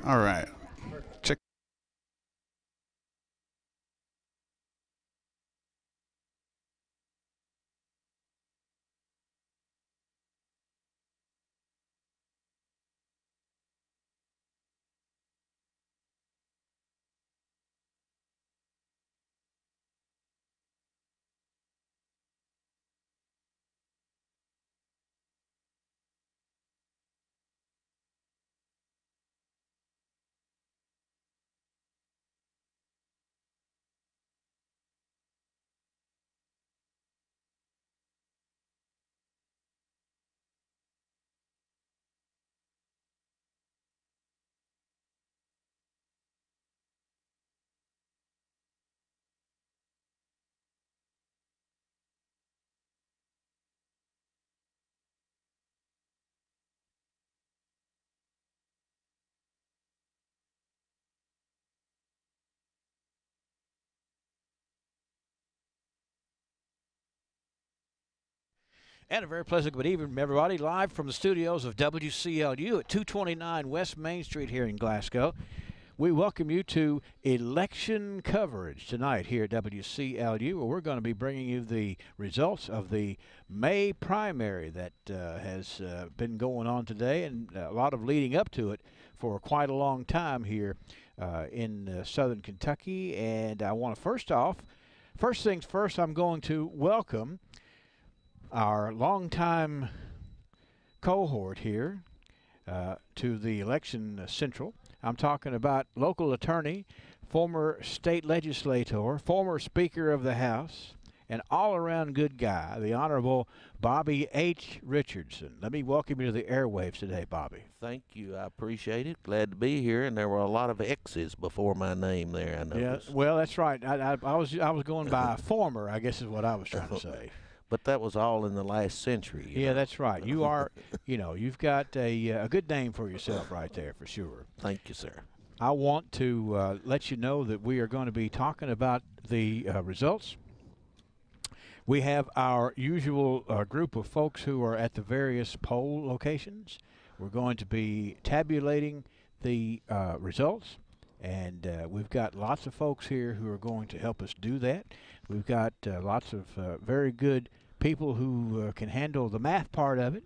All right. Check. And a very pleasant good evening, everybody, live from the studios of WCLU at 229 West Main Street here in Glasgow. We welcome you to election coverage tonight here at WCLU, where we're going to be bringing you the results of the May primary that has been going on today, and a lot of leading up to it for quite a long time here in southern Kentucky. And I want to first things first, I'm going to welcome our longtime cohort here to the election central. I'm talking about local attorney, former state legislator, former Speaker of the House, an all-around good guy, the Honorable Bobby H. Richardson. Let me welcome you to the airwaves today, Bobby. Thank you. I appreciate it. Glad to be here. And there were a lot of X's before my name there, I Yeah, noticed. well, that's right. I was going by former, I guess is what I was trying to say. But that was all in the last century. Yeah, that's right. You are, you've got a good name for yourself right there for sure. Thank you, sir. I want to let you know that we are going to be talking about the results. We have our usual group of folks who are at the various poll locations. We're going to be tabulating the results, and we've got lots of folks here who are going to help us do that. We've got lots of very good people who can handle the math part of it,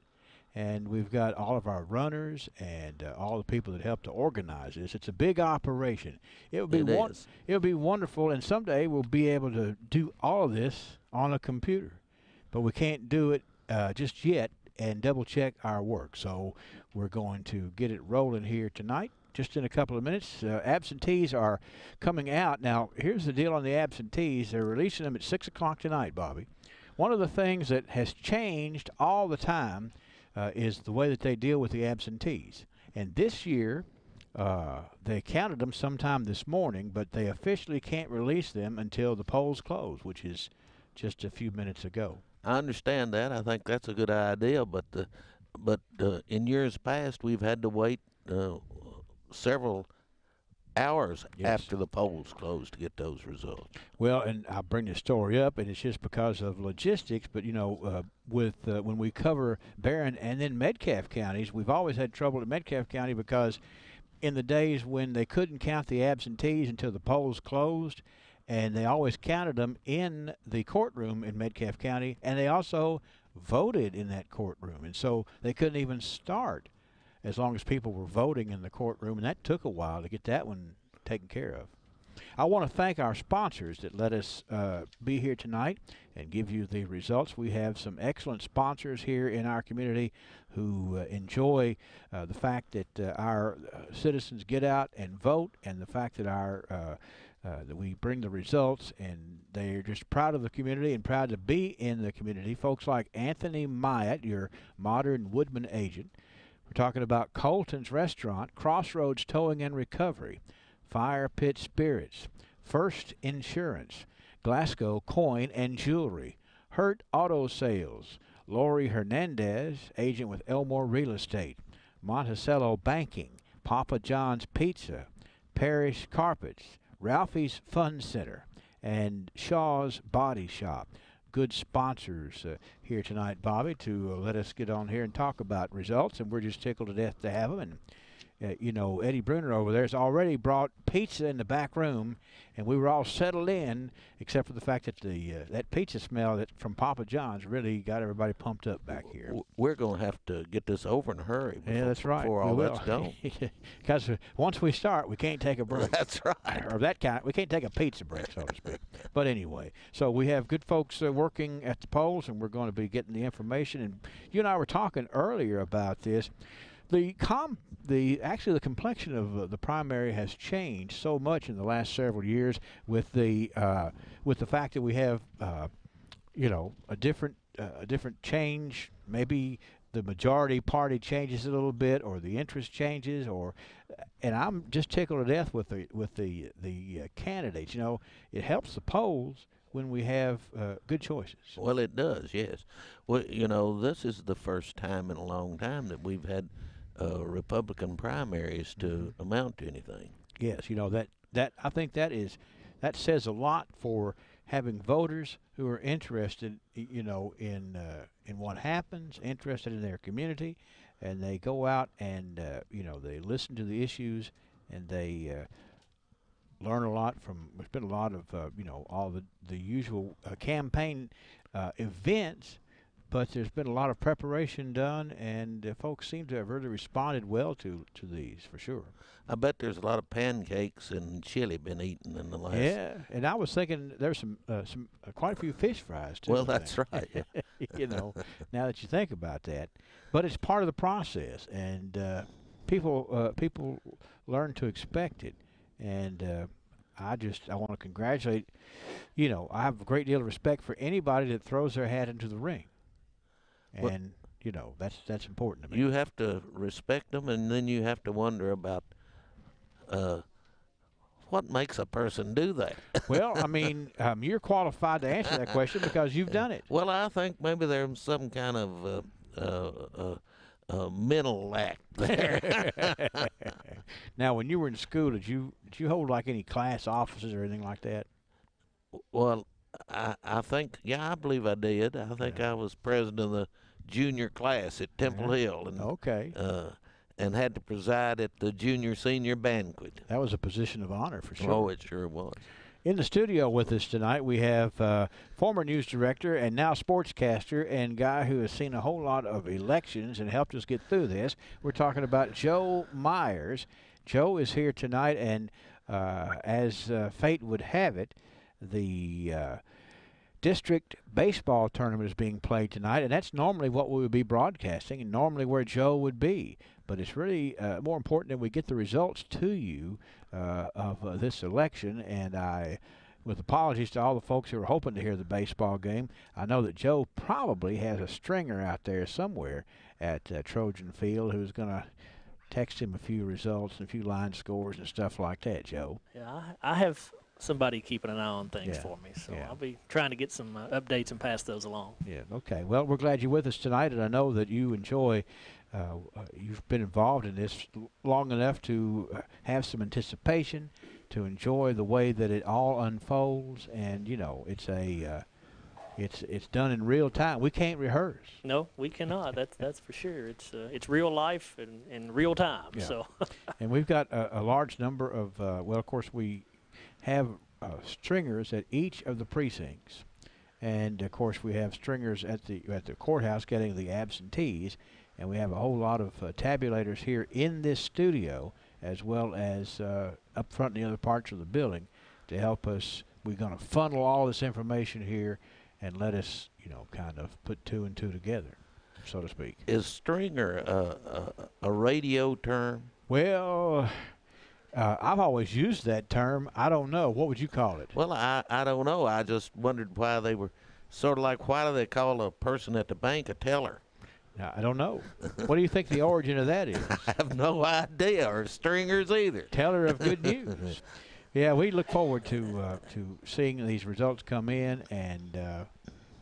and we've got all of our runners and all the people that help to organize this. It's a big operation. It would be Is. it would be wonderful, and someday we'll be able to do all of this on a computer, but we can't do it just yet and double check our work. So we're going to get it rolling here tonight. Just in a couple of minutes, absentees are coming out. Now, here's the deal on the absentees. They're releasing them at 6 o'clock tonight, Bobby. One of the things that has changed all the time is the way that they deal with the absentees. And this year, they counted them sometime this morning, but they officially can't release them until the polls close, which is just a few minutes ago. I understand that. I think that's a good idea. But in years past, we've had to wait several hours Yes. after the polls closed to get those results. Well, and I'll bring the story up, and it's just because of logistics. But with when we cover Barren and then Metcalfe counties, we've always had trouble at Metcalfe County because in the days when they couldn't count the absentees until the polls closed, and they always counted them in the courtroom in Metcalfe County, and they also voted in that courtroom, and so they couldn't even start as long as people were voting in the courtroom, and that took a while to get that one taken care of. I want to thank our sponsors that let us be here tonight and give you the results. We have some excellent sponsors here in our community who enjoy the fact that our citizens get out and vote, and the fact that that we bring the results, and they're just proud of the community and proud to be in the community. Folks like Anthony Myatt, your modern Woodman agent. We're talking about Colton's Restaurant, Crossroads Towing and Recovery, Fire Pit Spirits, First Insurance, Glasgow Coin and Jewelry, Hurt Auto Sales, Lori Hernandez, agent with Elmore Real Estate, Monticello Banking, Papa John's Pizza, Parrish Carpets, Ralphie's Fun Center, and Shaw's Body Shop. Good sponsors here tonight, Bobby, to let us get on here and talk about results, and we're just tickled to death to have them. And you know, Eddie Bruner over there has already brought pizza in the back room, and we were all settled in, except for the fact that that pizza smell from Papa John's really got everybody pumped up back here. We're going to have to get this over in a hurry. Yeah, that's right. Before all that's gone. Because once we start, we can't take a break. That's right. Or that kind. We can't take a pizza break, so to speak. But anyway, so we have good folks working at the polls, and we're going to be getting the information. And you and I were talking earlier about this. Actually the complexion of the primary has changed so much in the last several years with the fact that we have you know, a different change. Maybe the majority party changes a little bit, or the interest changes, and I'm just tickled to death with the candidates. You know, it helps the polls when we have good choices. Well, it does, yes. Well, you know, this is the first time in a long time that we've had Republican primaries to amount to anything. Yes, you know, that I think that says a lot for having voters who are interested, you know, in what happens, interested in their community, and they go out and you know, they listen to the issues, and they learn a lot from. There's been a lot of you know, all the usual campaign events. But there's been a lot of preparation done, and folks seem to have really responded well to these, for sure. I bet there's a lot of pancakes and chili been eaten in the last. Yeah, and I was thinking there's some quite a few fish fries too. Well, that's right. Yeah. You know, now that you think about that, but it's part of the process, and people learn to expect it, and I want to congratulate. You know, I have a great deal of respect for anybody that throws their hat into the ring. And, well, you know, that's important to me. You have to respect them, and then you have to wonder about what makes a person do that. Well, I mean, you're qualified to answer that question because you've done it. Well, I think maybe there's some kind of mental lack there. Now, when you were in school, did you hold like any class offices or anything like that? Well, I think, yeah, I believe I did. I think I was president of the junior class at Temple Hill, and and had to preside at the junior-senior banquet. That was a position of honor for sure. Oh, it sure was. In the studio with us tonight, we have former news director and now sportscaster and guy who has seen a whole lot of elections and helped us get through this. We're talking about Joe Myers. Joe is here tonight, and as fate would have it, the district baseball tournament is being played tonight, and that's normally what we would be broadcasting and normally where Joe would be. But it's really more important that we get the results to you of this election, and with apologies to all the folks who are hoping to hear the baseball game, I know that Joe probably has a stringer out there somewhere at Trojan Field who's going to text him a few results and a few line scores and stuff like that, Joe. Yeah, I have somebody keeping an eye on things for me, so I'll be trying to get some updates and pass those along. Yeah, okay. Well, we're glad you're with us tonight, and I know that you enjoy you've been involved in this long enough to have some anticipation, to enjoy the way that it all unfolds, and you know, it's done in real time. We can't rehearse. No, we cannot. That's for sure. It's real life and in real time. Yeah. So. And we've got a large number of well, of course, we have stringers at each of the precincts, and of course we have stringers at the courthouse getting the absentees, and we have a whole lot of tabulators here in this studio as well as up front in the other parts of the building to help us. We're going to funnel all this information here and let us, you know, kind of put two and two together, so to speak. Is stringer a radio term? Well, I've always used that term. I don't know. What would you call it? Well, I don't know. I just wondered why they were sort of like, why do they call a person at the bank a teller? I don't know. What do you think the origin of that is? I have no idea, or stringers either. Teller of good news. Yeah, we look forward to seeing these results come in, and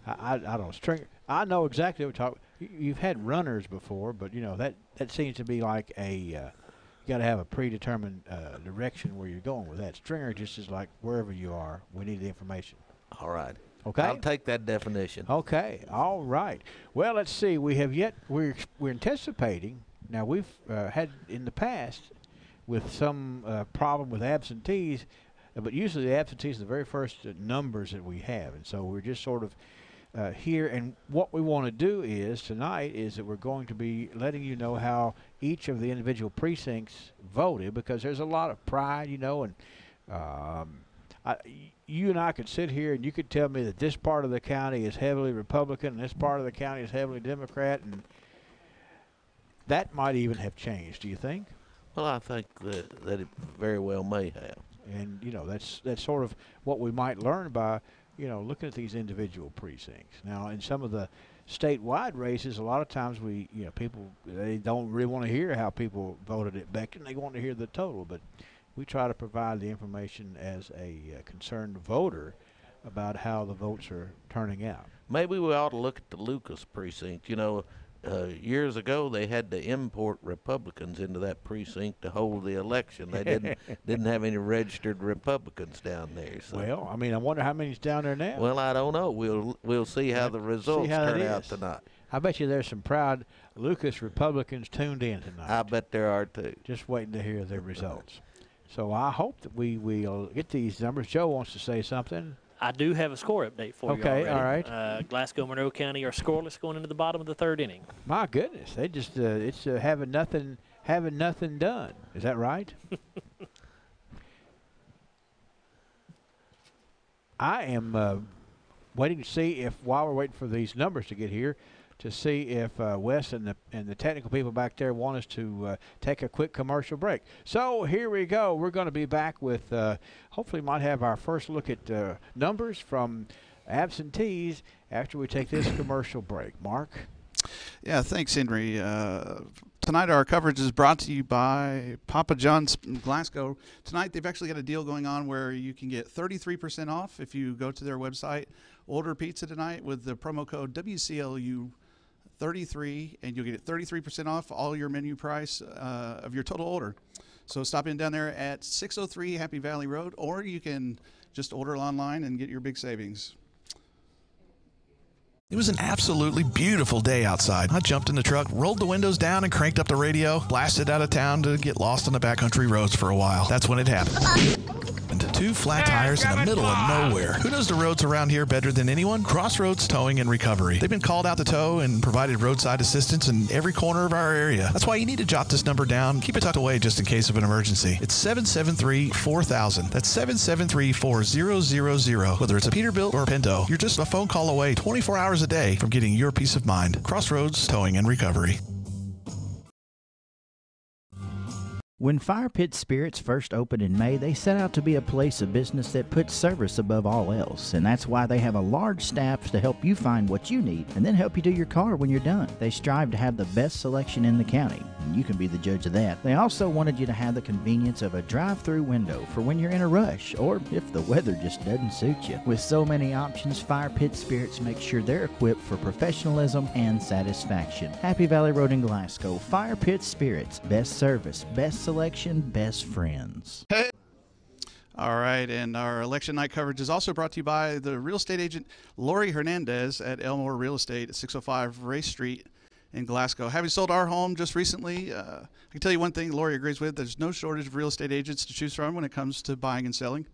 I don't know, stringer. I know exactly what we're talking. You've had runners before, but you know that seems to be like you got to have a predetermined direction where you're going with that. Stringer just is like wherever you are. We need the information. All right. Okay. I'll take that definition. Okay. All right. Well, let's see. We're anticipating. Now we've had in the past with some problem with absentees, but usually the absentees are the very first numbers that we have, and so we're just sort of here. And what we want to do is tonight is that we're going to be letting you know how each of the individual precincts voted, because there's a lot of pride, you know, and you and I could sit here and you could tell me that this part of the county is heavily Republican and this part of the county is heavily Democrat, and that might even have changed. Do you think? Well, I think that it very well may have. And you know, that's sort of what we might learn by, you know, looking at these individual precincts. Now, in some of the statewide races, a lot of times people, they don't really want to hear how people voted at Beckton. They want to hear the total, but we try to provide the information as a concerned voter about how the votes are turning out. Maybe we ought to look at the Lucas precinct. You know, years ago they had to import Republicans into that precinct to hold the election. They didn't have any registered Republicans down there. So. Well, I mean, I wonder how many's down there now. Well, I don't know. We'll see how the results turn out tonight. I bet you there's some proud Lucas Republicans tuned in tonight. I bet there are too. Just waiting to hear their results. So I hope that we will get these numbers. Joe wants to say something. I do have a score update for you already. Okay, all right. Glasgow, Monroe County are scoreless going into the bottom of the third inning. My goodness, they just it's having nothing done. Is that right? I am waiting to see if, while we're waiting for these numbers to get here, to see if Wes and the technical people back there want us to take a quick commercial break. So here we go. We're going to be back with, hopefully might have our first look at numbers from absentees after we take this commercial break. Mark? Yeah, thanks, Henry. Tonight our coverage is brought to you by Papa John's in Glasgow. Tonight they've actually got a deal going on where you can get 33% off if you go to their website, order pizza tonight with the promo code WCLU 33, and you'll get 33% off all your menu price of your total order. So stop in down there at 603 Happy Valley Road, or you can just order online and get your big savings. It was an absolutely beautiful day outside. I jumped in the truck, rolled the windows down, and cranked up the radio, blasted out of town to get lost on the backcountry roads for a while. That's when it happened. Two flat tires in the middle of nowhere. Who knows the roads around here better than anyone? Crossroads Towing and Recovery. They've been called out to tow and provided roadside assistance in every corner of our area. That's why you need to jot this number down. Keep it tucked away just in case of an emergency. It's 773-4000. That's 773-4000. Whether it's a Peterbilt or a Pinto, you're just a phone call away 24 hours a day from getting your peace of mind. Crossroads Towing and Recovery. When Fire Pit Spirits first opened in May, they set out to be a place of business that puts service above all else, and that's why they have a large staff to help you find what you need and then help you do your car when you're done. They strive to have the best selection in the county, and you can be the judge of that. They also wanted you to have the convenience of a drive-through window for when you're in a rush, or if the weather just doesn't suit you. With so many options, Fire Pit Spirits makes sure they're equipped for professionalism and satisfaction. Happy Valley Road in Glasgow, Fire Pit Spirits, best service, best selection, best friends. Hey. All right, and our election night coverage is also brought to you by the real estate agent Lori Hernandez at Elmore Real Estate at 605 Race Street in Glasgow. Having sold our home just recently, I can tell you one thing Lori agrees with. There's no shortage of real estate agents to choose from when it comes to buying and selling.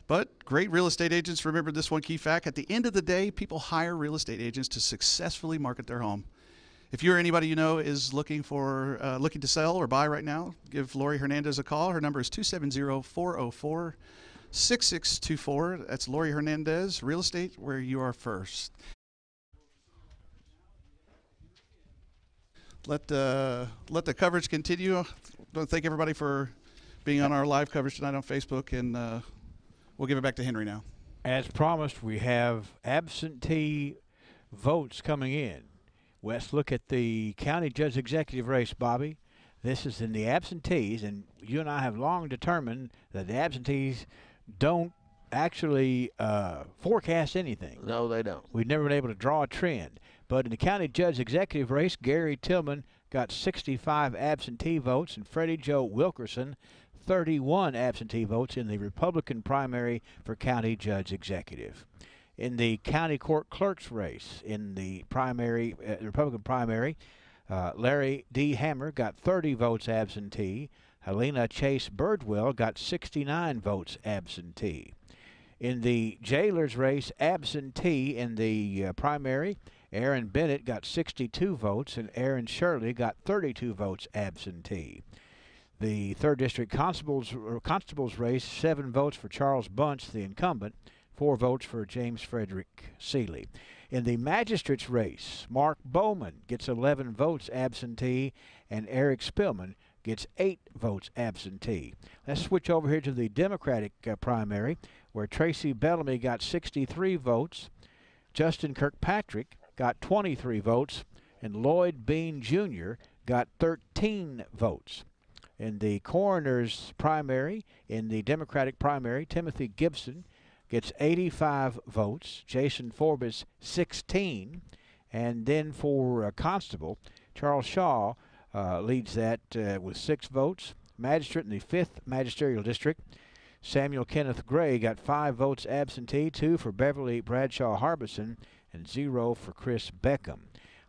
But great real estate agents remember this one key fact. At the end of the day, people hire real estate agents to successfully market their home. If you or anybody you know is looking to sell or buy right now, give Lori Hernandez a call. Her number is 270-404-6624. That's Lori Hernandez, Real Estate, where you are first. Let the coverage continue. I want to thank everybody for being on our live coverage tonight on Facebook, and we'll give it back to Henry now. As promised, we have absentee votes coming in. Let's look at the county judge executive race, Bobby. This is in the absentees, and you and I have long determined that the absentees don't actually forecast anything. No, they don't. We've never been able to draw a trend. But in the county judge executive race, Gary Tillman got 65 absentee votes, and Freddie Joe Wilkerson 31 absentee votes in the Republican primary for county judge executive. In the county court clerk's race, in the primary, Republican primary, Larry D. Hammer got 30 votes absentee. Helena Chase Birdwell got 69 votes absentee. In the jailers race absentee in the primary, Aaron Bennett got 62 votes and Aaron Shirley got 32 votes absentee. The 3rd District Constable's race, 7 votes for Charles Bunch, the incumbent, 4 votes for James Frederick Seeley. In the Magistrate's race, Mark Bowman gets 11 votes absentee and Eric Spillman gets 8 votes absentee. Let's switch over here to the Democratic primary, where Tracy Bellamy got 63 votes, Justin Kirkpatrick got 23 votes, and Lloyd Bean Jr. got 13 votes. In the coroner's primary, in the Democratic primary, Timothy Gibson gets 85 votes, Jason Forbes 16, and then for constable, Charles Shaw leads that with 6 votes. Magistrate in the 5th Magisterial District, Samuel Kenneth Gray got 5 votes absentee, 2 for Beverly Bradshaw Harbison, and 0 for Chris Beckham.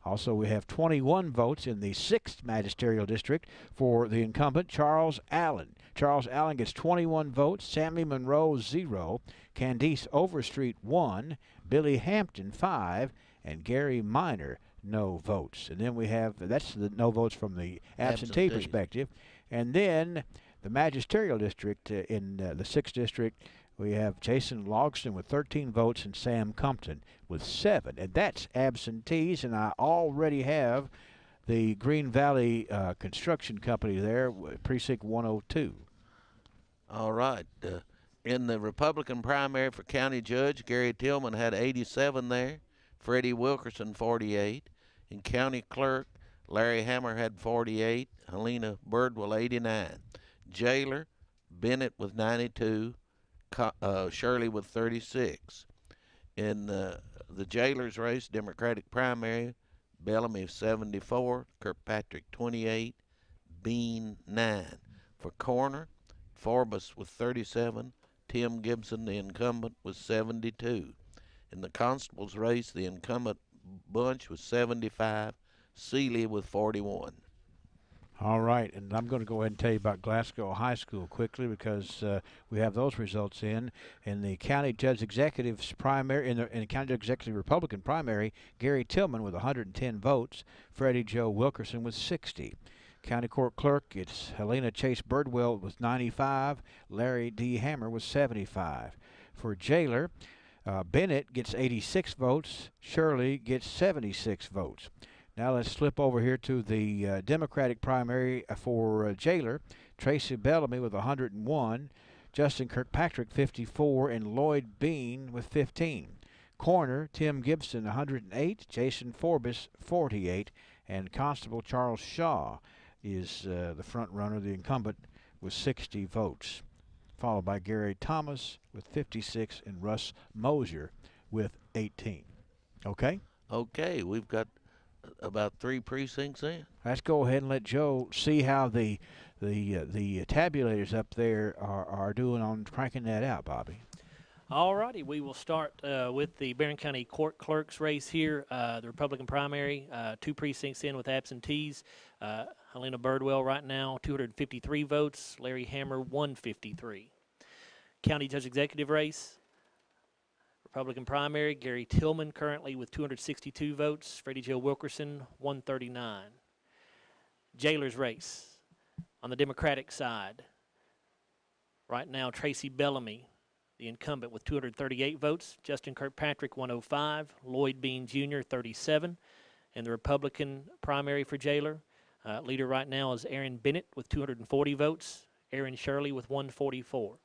Also, we have 21 votes in the 6th Magisterial District for the incumbent, Charles Allen. Charles Allen gets 21 votes, Sammy Monroe 0, Candice Overstreet 1, Billy Hampton 5, and Gary Minor no votes. And then we have, that's the no votes from the absentee perspective. And then the Magisterial District, in the 6th District, we have Jason Logston with 13 votes and Sam Compton with 7. And that's absentees, and I already have the Green Valley Construction Company there, Precinct 102. All right. In the Republican primary for county judge, Gary Tillman had 87 there, Freddie Wilkerson 48. In county clerk, Larry Hammer had 48, Helena Birdwell 89. Jailer, Bennett with 92, Shirley with 36. In the jailer's race, Democratic primary, Bellamy 74, Kirkpatrick 28, Bean 9. For coroner, Forbes with 37, Tim Gibson, the incumbent, with 72. In the constable's race, the incumbent Bunch with 75, Seeley with 41. All right, and I'm going to go ahead and tell you about Glasgow High School quickly because we have those results in the county judge executive's primary, in the county judge executive Republican primary, Gary Tillman with 110 votes, Freddie Joe Wilkerson with 60. County court clerk, it's Helena Chase Birdwell with 95, Larry D. Hammer with 75. For jailer, Bennett gets 86 votes, Shirley gets 76 votes. Now let's flip over here to the Democratic primary for jailer. Tracy Bellamy with 101, Justin Kirkpatrick 54, and Lloyd Bean with 15. Coroner Tim Gibson 108, Jason Forbes 48, and Constable Charles Shaw is the front runner, the incumbent, with 60 votes, followed by Gary Thomas with 56 and Russ Mosier with 18. Okay? Okay, we've got about 3 precincts in. Let's go ahead and let Joe see how the tabulators up there are doing on cranking that out, Bobby. All righty, we will start with the Barren County Court Clerk's race here, the Republican primary, 2 precincts in with absentees. Helena Birdwell right now, 253 votes. Larry Hammer, 153. County Judge Executive race, Republican primary, Gary Tillman currently with 262 votes. Freddie Joe Wilkerson, 139. Jailer's race on the Democratic side. Right now, Tracy Bellamy, the incumbent, with 238 votes. Justin Kirkpatrick, 105. Lloyd Bean Jr., 37. And the Republican primary for jailer, leader right now is Aaron Bennett with 240 votes. Aaron Shirley with 144.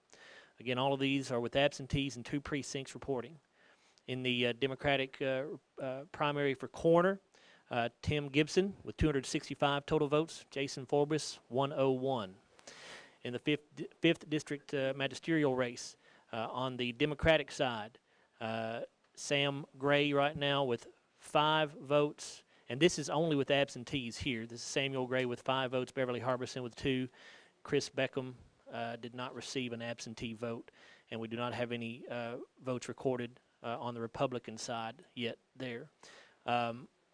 Again, all of these are with absentees and 2 precincts reporting. In the Democratic primary for coroner, Tim Gibson with 265 total votes. Jason Forbes, 101. In the 5th District magisterial race, on the Democratic side, Sam Gray right now with 5 votes. And this is only with absentees here. This is Samuel Gray with 5 votes, Beverly Harbison with 2. Chris Beckham did not receive an absentee vote, and we do not have any votes recorded on the Republican side yet there.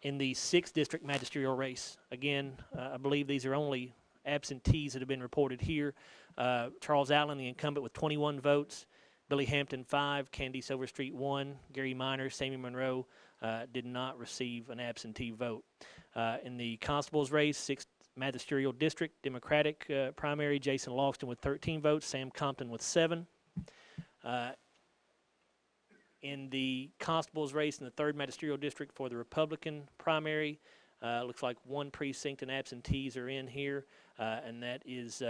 In the 6th District magisterial race, again, I believe these are only absentees that have been reported here. Charles Allen, the incumbent, with 21 votes. Billy Hampton, 5. Candice Overstreet, 1. Gary Minor, Sammy Monroe did not receive an absentee vote. In the constable's race, 6th magisterial district, Democratic primary, Jason Logston with 13 votes, Sam Compton with 7. In the constable's race in the 3rd magisterial district for the Republican primary, looks like 1 precinct and absentees are in here, and that is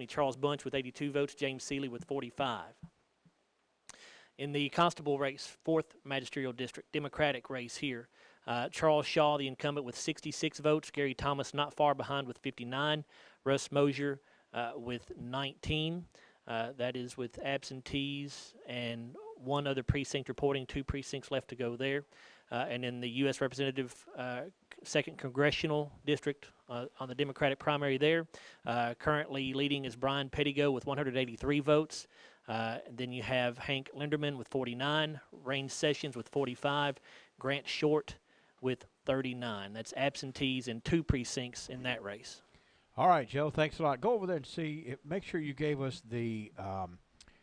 Charles Bunch with 82 votes, James Seeley with 45. In the constable race, 4th magisterial district, Democratic race here, Charles Shaw, the incumbent, with 66 votes, Gary Thomas not far behind with 59, Russ Mosier with 19. That is with absentees and 1 other precinct reporting, 2 precincts left to go there. And in the U.S. Representative 2nd Congressional District on the Democratic primary there, currently leading is Brian Pettigo with 183 votes. And then you have Hank Linderman with 49, Rain Sessions with 45, Grant Short with 39. That's absentees in 2 precincts in that race. All right, Joe, thanks a lot. Go over there and see. Make sure you gave us the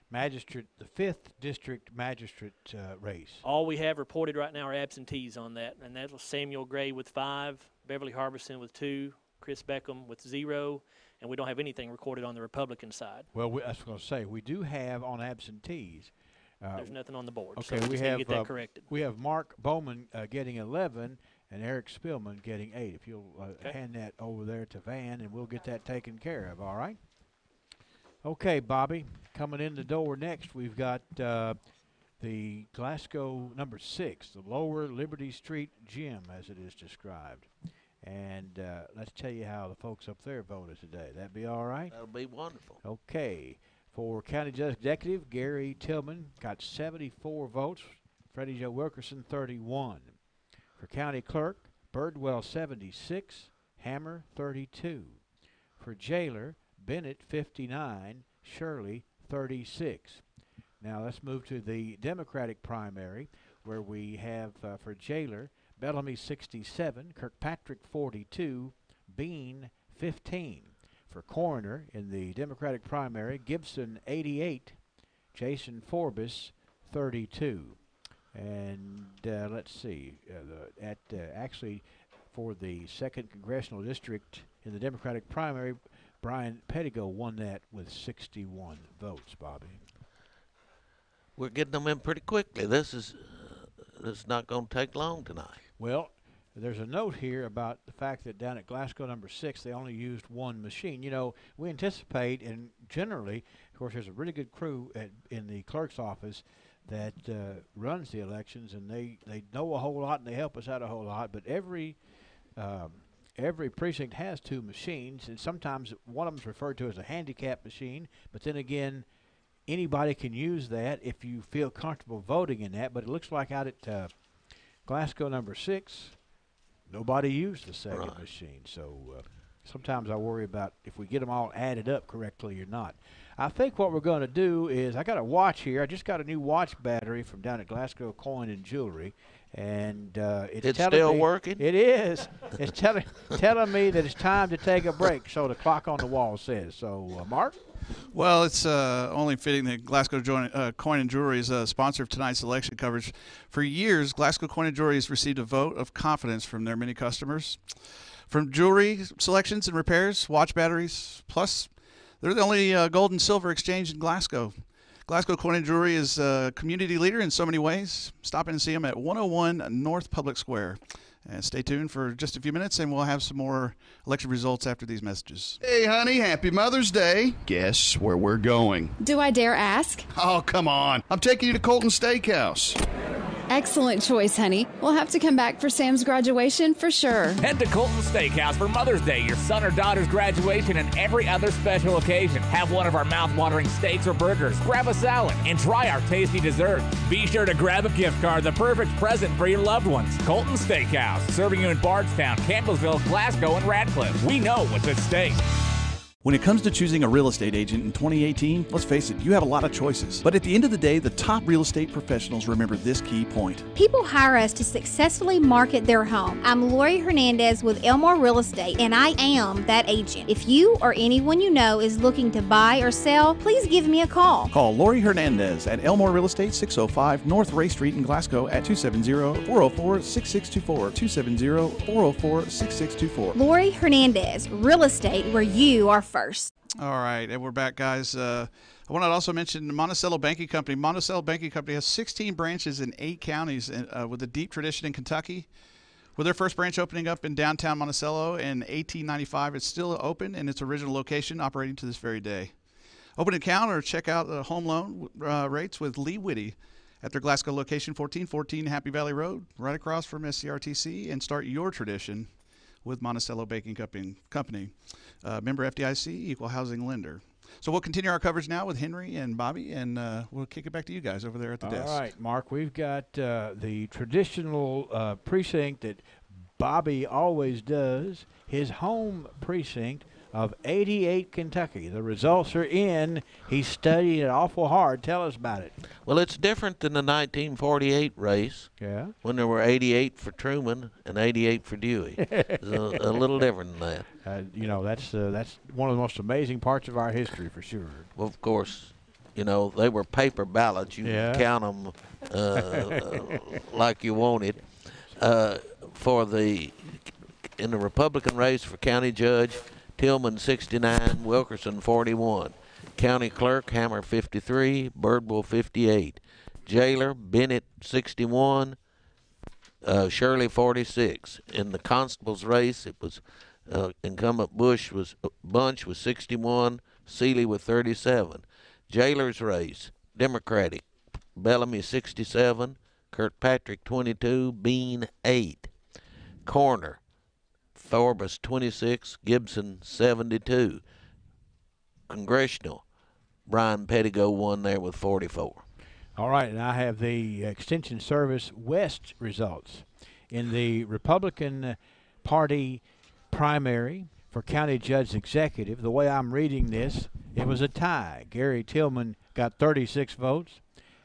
magistrate, the 5th district magistrate race. All we have reported right now are absentees on that, and that was Samuel Gray with 5, Beverly Harbison with 2, Chris Beckham with 0, and we don't have anything recorded on the Republican side. Well, I was going to say, we do have on absentees. There's nothing on the board. Okay, so we have get that corrected. We have Mark Bowman getting 11 and Eric Spillman getting 8. If you'll hand that over there to Van, and we'll get that taken care of, all right? Okay, Bobby, coming in the door next, we've got the Glasgow number 6, the Lower Liberty Street Gym, as it is described. And let's tell you how the folks up there voted today. That be all right? That'll be wonderful. Okay. For County Judge Executive, Gary Tillman got 74 votes. Freddie Joe Wilkerson, 31. For County Clerk, Birdwell, 76. Hammer, 32. For Jailer, Bennett, 59. Shirley, 36. Now let's move to the Democratic primary, where we have for Jailer, Bellamy, 67. Kirkpatrick, 42. Bean, 15. For Coroner in the Democratic primary, Gibson, 88. Jason Forbes, 32. And let's see, actually for the 2nd Congressional District in the Democratic primary, Brian Pettigo won that with 61 votes, Bobby. We're getting them in pretty quickly. This is not going to take long tonight. Well, there's a note here about the fact that down at Glasgow number 6, they only used 1 machine. You know, we anticipate, and generally, of course, there's a really good crew in the clerk's office that runs the elections, and they know a whole lot and they help us out a whole lot. But every precinct has 2 machines, and sometimes one of them is referred to as a handicap machine. But then again, anybody can use that if you feel comfortable voting in that. But it looks like out at Glasgow number 6, nobody used the 2nd machine. So sometimes I worry about if we get them all added up correctly or not. I think what we're going to do is, I got a watch here. I just got a new watch battery from down at Glasgow Coin and Jewelry, and it's still working? It is. It's telling me that it's time to take a break, so the clock on the wall says. So, Mark? Well, it's only fitting that Glasgow Coin and Jewelry is a sponsor of tonight's election coverage. For years, Glasgow Coin and Jewelry has received a vote of confidence from their many customers. From jewelry selections and repairs, watch batteries, plus they're the only gold and silver exchange in Glasgow. Glasgow Coin and Jewelry is a community leader in so many ways. Stop in and see them at 101 North Public Square. And stay tuned for just a few minutes, and we'll have some more election results after these messages. Hey, honey, happy Mother's Day. Guess where we're going? Do I dare ask? Oh, come on. I'm taking you to Colton Steakhouse. Excellent choice, honey. We'll have to come back for Sam's graduation for sure. Head to Colton Steakhouse for Mother's Day, your son or daughter's graduation, and every other special occasion. Have one of our mouth-watering steaks or burgers, grab a salad, and try our tasty dessert. Be sure to grab a gift card, the perfect present for your loved ones. Colton Steakhouse, serving you in Bardstown, Campbellsville, Glasgow, and Radcliffe. We know what's at stake. When it comes to choosing a real estate agent in 2018, let's face it, you have a lot of choices. But at the end of the day, the top real estate professionals remember this key point. People hire us to successfully market their home. I'm Lori Hernandez with Elmore Real Estate, and I am that agent. If you or anyone you know is looking to buy or sell, please give me a call. Call Lori Hernandez at Elmore Real Estate, 605 North Ray Street in Glasgow at 270-404-6624, 270-404-6624. Lori Hernandez, Real Estate, where you are first. All right, and we're back, guys. I want to also mention Monticello Banking Company. Monticello Banking Company has 16 branches in 8 counties with a deep tradition in Kentucky. With their first branch opening up in downtown Monticello in 1895, it's still open in its original location, operating to this very day. Open an account or check out the home loan rates with Lee Whitty at their Glasgow location, 1414 Happy Valley Road, right across from SCRTC, and start your tradition with Monticello Banking Company. Member FDIC, equal housing lender. So we'll continue our coverage now with Henry and Bobby, and we'll kick it back to you guys over there at the desk. All right, Mark, we've got the traditional precinct that Bobby always does, his home precinct of 88 Kentucky. The results are in. He studied it awful hard. Tell us about it. Well, it's different than the 1948 race. Yeah. When there were 88 for Truman and 88 for Dewey. It's a little different than that. That's one of the most amazing parts of our history for sure. Well, of course, they were paper ballots. You could count them like you wanted. In the Republican race for county judge, Tillman 69, Wilkerson 41. County clerk, Hammer 53, Birdwell 58. Jailer, Bennett 61, Shirley 46. In the constable's race, it was incumbent Bunch with 61, Seeley with 37. Jailer's race, Democratic, Bellamy 67, Kirkpatrick 22, Bean 8. Coroner, Thorbus 26, Gibson 72. Congressional, Brian Pettigo won there with 44. All right, and I have the Extension Service West results. In the Republican Party primary for County Judge Executive, the way I'm reading this, it was a tie. Gary Tillman got 36 votes,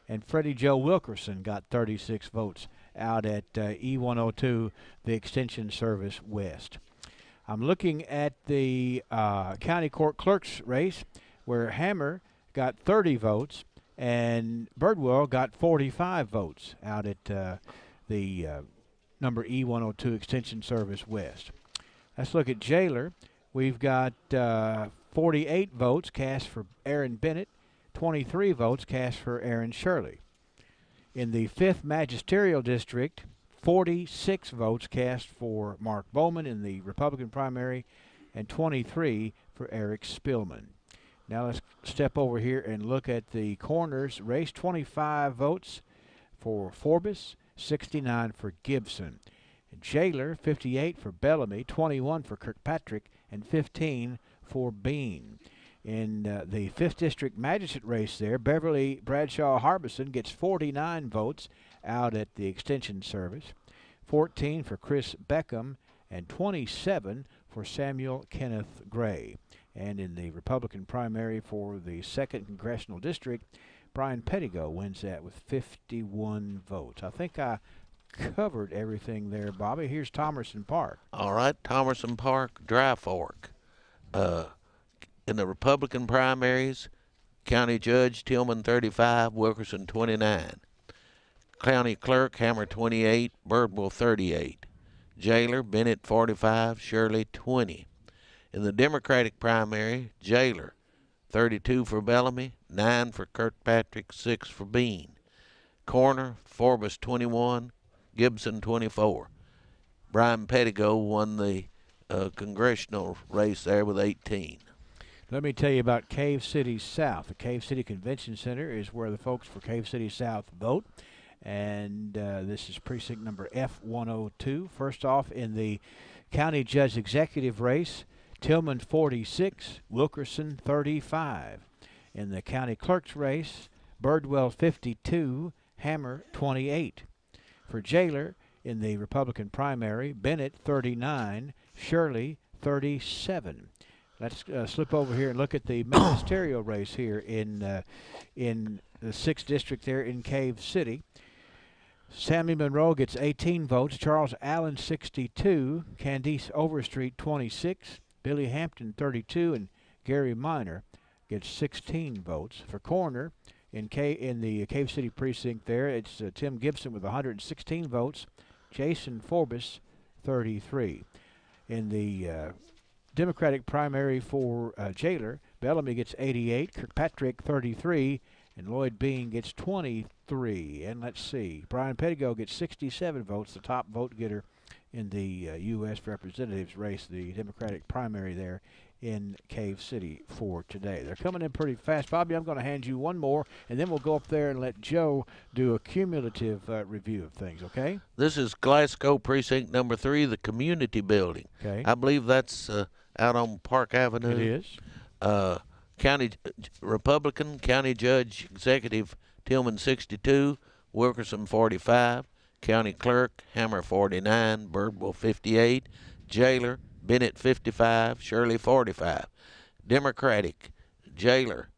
and Freddie Joe Wilkerson got 36 votes out at E102, the Extension Service West. I'm looking at the county court clerk's race where Hammer got 30 votes and Birdwell got 45 votes out at the number E102 Extension Service West. Let's look at Jailer. We've got 48 votes cast for Aaron Bennett, 23 votes cast for Aaron Shirley. In the 5th Magisterial District, 46 votes cast for Mark Bowman in the Republican primary and 23 for Eric Spillman. Now let's step over here and look at the coroner's race. 25 votes for Forbes, 69 for Gibson. Jailer, 58 for Bellamy, 21 for Kirkpatrick, and 15 for Bean. In the 5th District Magistrate race there, Beverly Bradshaw Harbison gets 49 votes out at the Extension Service, 14 for Chris Beckham, and 27 for Samuel Kenneth Gray. And in the Republican primary for the 2nd Congressional District, Brian Pettigo wins that with 51 votes. I think I covered everything there, Bobby. Here's Thomerson Park. All right, Thomerson Park, Dry Fork. In the Republican primaries, County Judge Tillman 35, Wilkerson 29. County Clerk Hammer 28, Birdwell 38. Jailer Bennett 45, Shirley 20. In the Democratic primary, Jailer 32 for Bellamy, 9 for Kirkpatrick, 6 for Bean. Coroner Forbes 21, Gibson 24. Brian Pettigo won the congressional race there with 18. Let me tell you about Cave City South. The Cave City Convention Center is where the folks for Cave City South vote. And this is precinct number F102. First off, in the county judge executive race, Tillman 46, Wilkerson 35. In the county clerk's race, Birdwell 52, Hammer 28. For jailer, in the Republican primary, Bennett 39, Shirley 37. Let's slip over here and look at the ministerial race here in the 6th district there in Cave City. Sammy Monroe gets 18 votes. Charles Allen 62. Candice Overstreet 26. Billy Hampton 32, and Gary Minor gets 16 votes. For coroner in the Cave City precinct there, it's Tim Gibson with 116 votes. Jason Forbes 33. In the Democratic primary for jailer, Bellamy gets 88, Kirkpatrick 33, and Lloyd Bean gets 23. And let's see, Brian Pettigo gets 67 votes, the top vote getter in the U.S. Representatives race, the Democratic primary there in Cave City for today. They're coming in pretty fast. Bobby, I'm going to hand you one more, and then we'll go up there and let Joe do a cumulative review of things, okay? This is Glasgow Precinct number 3, the community building. Okay. I believe that's out on Park Avenue. It is. County Republican, County Judge Executive Tillman 62, Wilkerson 45, County Clerk Hammer 49, Birdwell 58, Jailer Bennett 55, Shirley 45, Democratic Jailer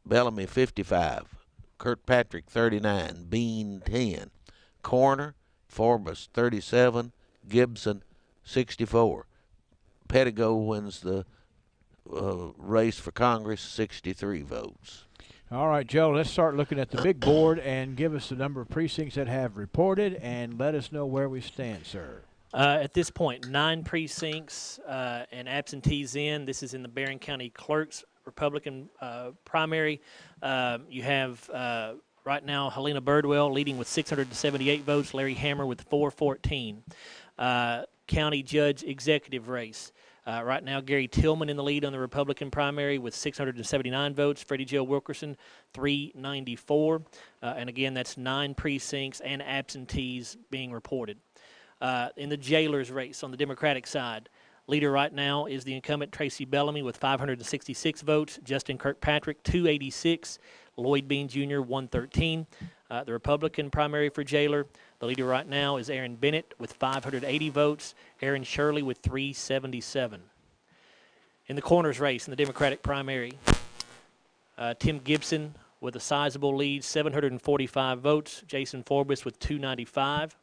Bellamy 55, Kirkpatrick 39, Bean 10, Coroner Forbes 37, Gibson 64. Pettigo wins the race for Congress, 63 votes. All right, Joe, let's start looking at the big board and give us the number of precincts that have reported and let us know where we stand, sir. At this point, 9 precincts and absentees in. This is in the Barren County Clerk's Republican primary. You have right now Helena Birdwell leading with 678 votes, Larry Hammer with 414. County Judge Executive race. Right now, Gary Tillman in the lead on the Republican primary with 679 votes. Freddie Joe Wilkerson, 394. And again, that's 9 precincts and absentees being reported. In the jailer's race on the Democratic side, leader right now is the incumbent Tracy Bellamy with 566 votes. Justin Kirkpatrick, 286. Lloyd Bean Jr., 113. The Republican primary for jailer, the leader right now is Aaron Bennett with 580 votes. Aaron Shirley with 377. In the coroner's race in the Democratic primary, Tim Gibson with a sizable lead, 745 votes. Jason Forbes with 295.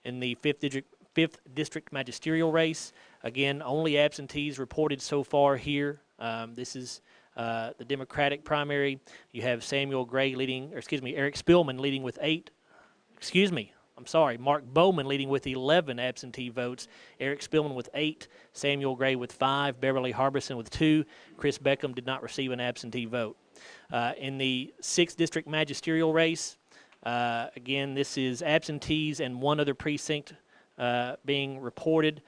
In the 5th District magisterial race, again, only absentees reported so far here. This is the Democratic primary. You have Eric Spillman leading with 8. Mark Bowman leading with 11 absentee votes. Eric Spillman with 8. Samuel Gray with 5. Beverly Harbison with 2. Chris Beckham did not receive an absentee vote. In the 6th District magisterial race, again, this is absentees and one other precinct being reported.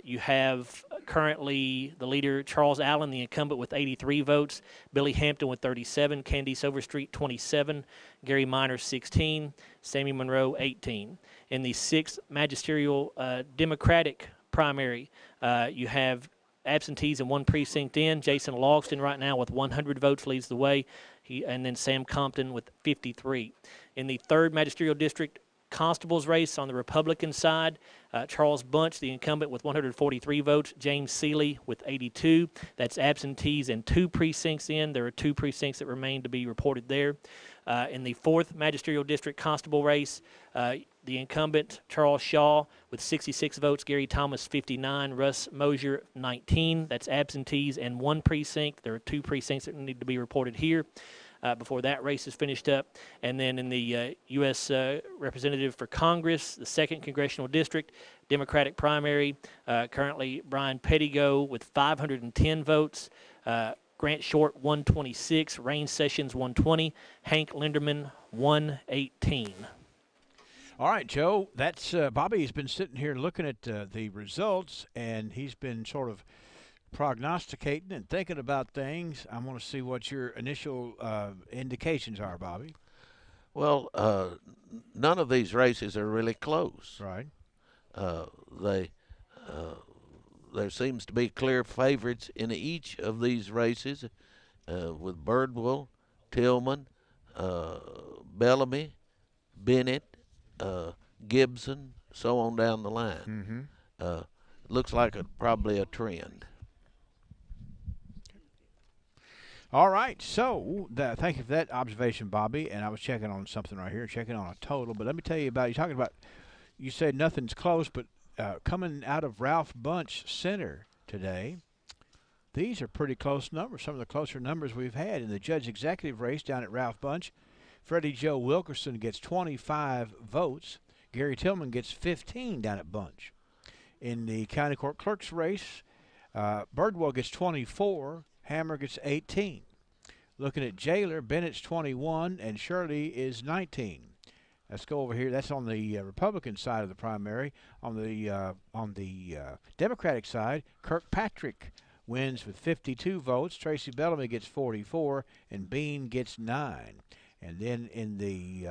You have currently the leader, Charles Allen, the incumbent, with 83 votes. Billy Hampton with 37. Candice Overstreet, 27. Gary Minor, 16. Sammy Monroe, 18. In the 6th magisterial Democratic primary, you have absentees and one precinct in. Jason Logston right now with 100 votes leads the way. And then Sam Compton with 53. In the 3rd magisterial district constable's race on the Republican side, Charles Bunch, the incumbent, with 143 votes. James Seeley with 82. That's absentees and 2 precincts in. There are 2 precincts that remain to be reported there. In the 4th magisterial district constable race, the incumbent, Charles Shaw, with 66 votes. Gary Thomas, 59. Russ Mosier, 19. That's absentees and 1 precinct. There are 2 precincts that need to be reported here before that race is finished up. And then in the U.S. Representative for Congress, the 2nd Congressional District, Democratic primary, currently Brian Pettigo with 510 votes. Grant Short, 126. Rain Sessions, 120. Hank Linderman, 118. All right, Joe, that's Bobby's been sitting here looking at the results, and he's been sort of prognosticating and thinking about things. I want to see what your initial indications are, Bobby. Well, none of these races are really close. Right. There seems to be clear favorites in each of these races, with Birdwell, Tillman, Bellamy, Bennett, Gibson, so on down the line. Mm-hmm. Looks like probably a trend. All right, so thank you for that observation, Bobby. And I was checking on something right here, checking on a total. But let me tell you about, you said nothing's close, but coming out of Ralph Bunch Center today, these are pretty close numbers, some of the closer numbers we've had. In the judge executive race down at Ralph Bunch, Freddie Joe Wilkerson gets 25 votes. Gary Tillman gets 15 down at Bunch. In the county court clerk's race, Birdwell gets 24. Hammer gets 18. Looking at jailer, Bennett's 21 and Shirley is 19. Let's go over here. That's on the Republican side of the primary. On the Democratic side, Kirkpatrick wins with 52 votes. Tracy Bellamy gets 44, and Bean gets 9. And then in the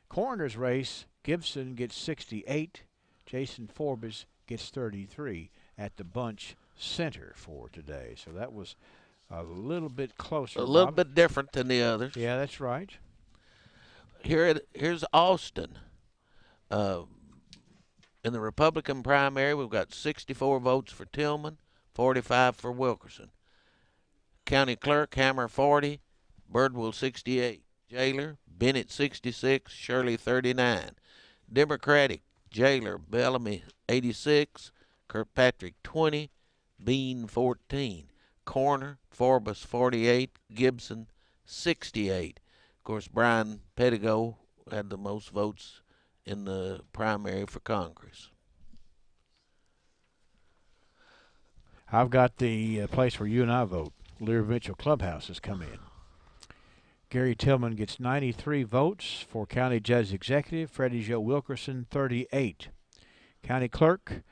coroner's race, Gibson gets 68. Jason Forbes gets 33 at the Bunch Center for today. So that was a little bit closer. A little bit different than the others. Yeah, that's right. Here's Austin. In the Republican primary, we've got 64 votes for Tillman, 45 for Wilkerson. County clerk, Hammer 40, Birdwell 68. Jailer, Bennett 66, Shirley 39. Democratic, Jailer, Bellamy 86, Kirkpatrick 20, Bean 14. Coroner, Forbes 48, Gibson 68. Of course, Brian Pettigo had the most votes in the primary for Congress. I've got the place where you and I vote. Lear Mitchell Clubhouse has come in. Gary Tillman gets 93 votes for County Judge Executive. Freddie Joe Wilkerson, 38. County Clerk,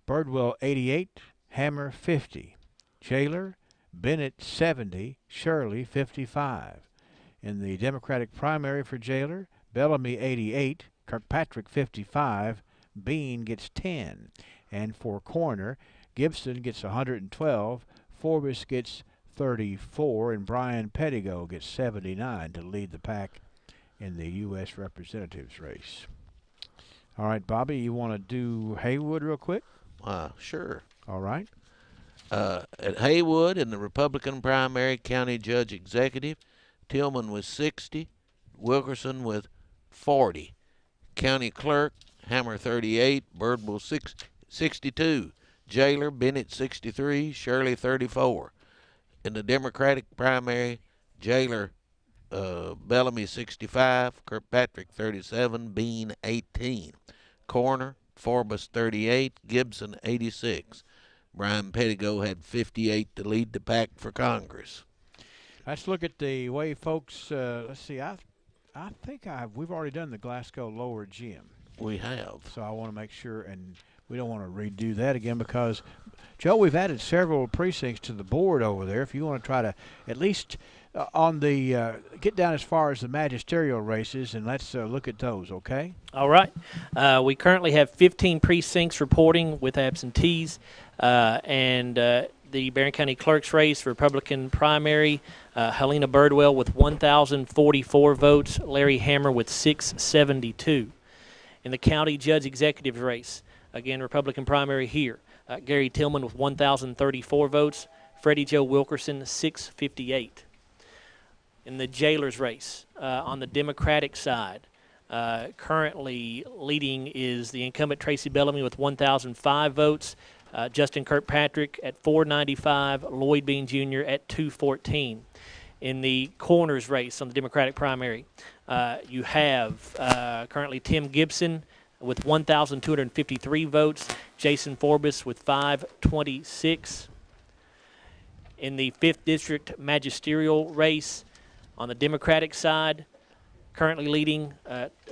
Birdwell, 88. Hammer, 50. Jailer, Bennett, 70. Shirley, 55. In the Democratic primary for Jailer, Bellamy, 88. Kirkpatrick, 55. Bean gets 10. And for Coroner, Gibson gets 112. Forbes gets 34, and Brian Pettigo gets 79 to lead the pack in the U.S. Representatives race. All right, Bobby, you want to do Haywood real quick? Sure. All right. At Haywood, in the Republican primary, County Judge Executive, Tillman with 60, Wilkerson with 40. County Clerk, Hammer 38, Birdwell 62. Jailer, Bennett 63, Shirley 34. In the Democratic primary, Jailer, Bellamy 65, Kirkpatrick 37, Bean 18. Coroner, Forbes 38, Gibson 86. Brian Pettigo had 58 to lead the pack for Congress. Let's look at the way folks. Let's see. I think we've already done the Glasgow Lower Gym. We have. So I want to make sure, and we don't want to redo that again because, Joe, we've added several precincts to the board over there. If you want to try to at least on the get down as far as the magisterial races, and let's look at those, okay? All right. We currently have 15 precincts reporting with absentees, and the Barren County Clerk's race, Republican primary, Helena Birdwell with 1,044 votes, Larry Hammer with 672. In the County Judge Executive race, again, Republican primary here, Gary Tillman with 1,034 votes, Freddie Joe Wilkerson 658. In the Jailer's race, on the Democratic side, currently leading is the incumbent Tracy Bellamy with 1,005 votes, Justin Kirkpatrick at 495, Lloyd Bean Jr. at 214. In the coroner's race on the Democratic primary, you have currently Tim Gibson with 1,253 votes, Jason Forbes with 526. In the 5th District magisterial race on the Democratic side, currently leading,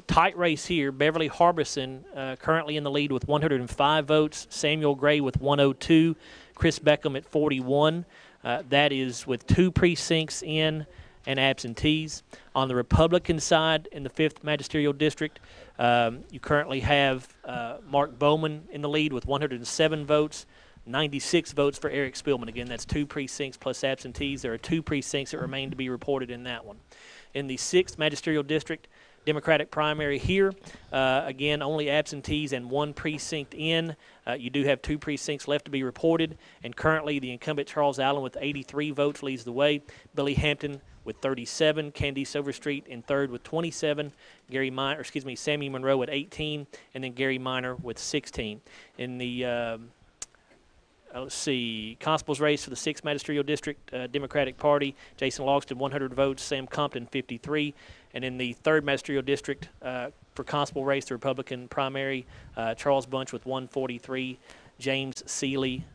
tight race here, Beverly Harbison currently in the lead with 105 votes, Samuel Gray with 102, Chris Beckham at 41. That is with 2 precincts in and absentees. On the Republican side in the 5th Magisterial District, you currently have Mark Bowman in the lead with 107 votes, 96 votes for Eric Spillman. Again, that's 2 precincts plus absentees. There are 2 precincts that remain to be reported in that one. In the 6th Magisterial District, Democratic primary here. Again, only absentees and one precinct in. You do have 2 precincts left to be reported, and currently the incumbent Charles Allen with 83 votes leads the way. Billy Hampton with 37, Candice Overstreet in third with 27, Sammy Monroe at 18, and then Gary Minor with 16. In the Constable's race for the 6th Magisterial District, Democratic Party, Jason Logston 100 votes, Sam Compton 53. And in the 3rd Magisterial District for Constable race, the Republican primary, Charles Bunch with 143, James Seeley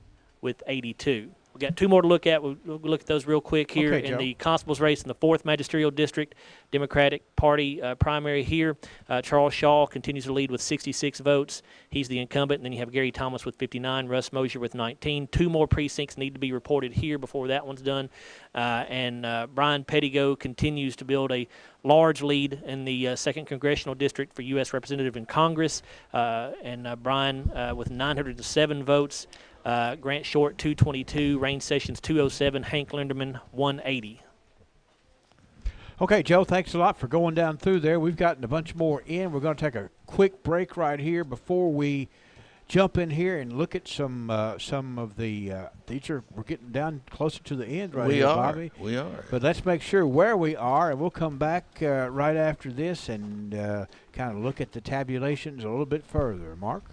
with 82. We've got 2 more to look at. We'll look at those real quick here. Okay, in Joe. the Constable's race in the 4th Magisterial District, Democratic Party primary here. Charles Shaw continues to lead with 66 votes. He's the incumbent. And then you have Gary Thomas with 59, Russ Mosier with 19. 2 more precincts need to be reported here before that one's done. And Brian Pettigo continues to build a large lead in the 2nd Congressional District for U.S. Representative in Congress. Brian with 907 votes. Grant Short 222, Rain Sessions 207, Hank Linderman 180. Okay, Joe, thanks a lot for going down through there. We've gotten a bunch more in. We're going to take a quick break right here before we jump in here and look at some of the we're getting down closer to the end right here, Bobby. We are. But let's make sure where we are, and we'll come back right after this and kind of look at the tabulations a little bit further. Mark?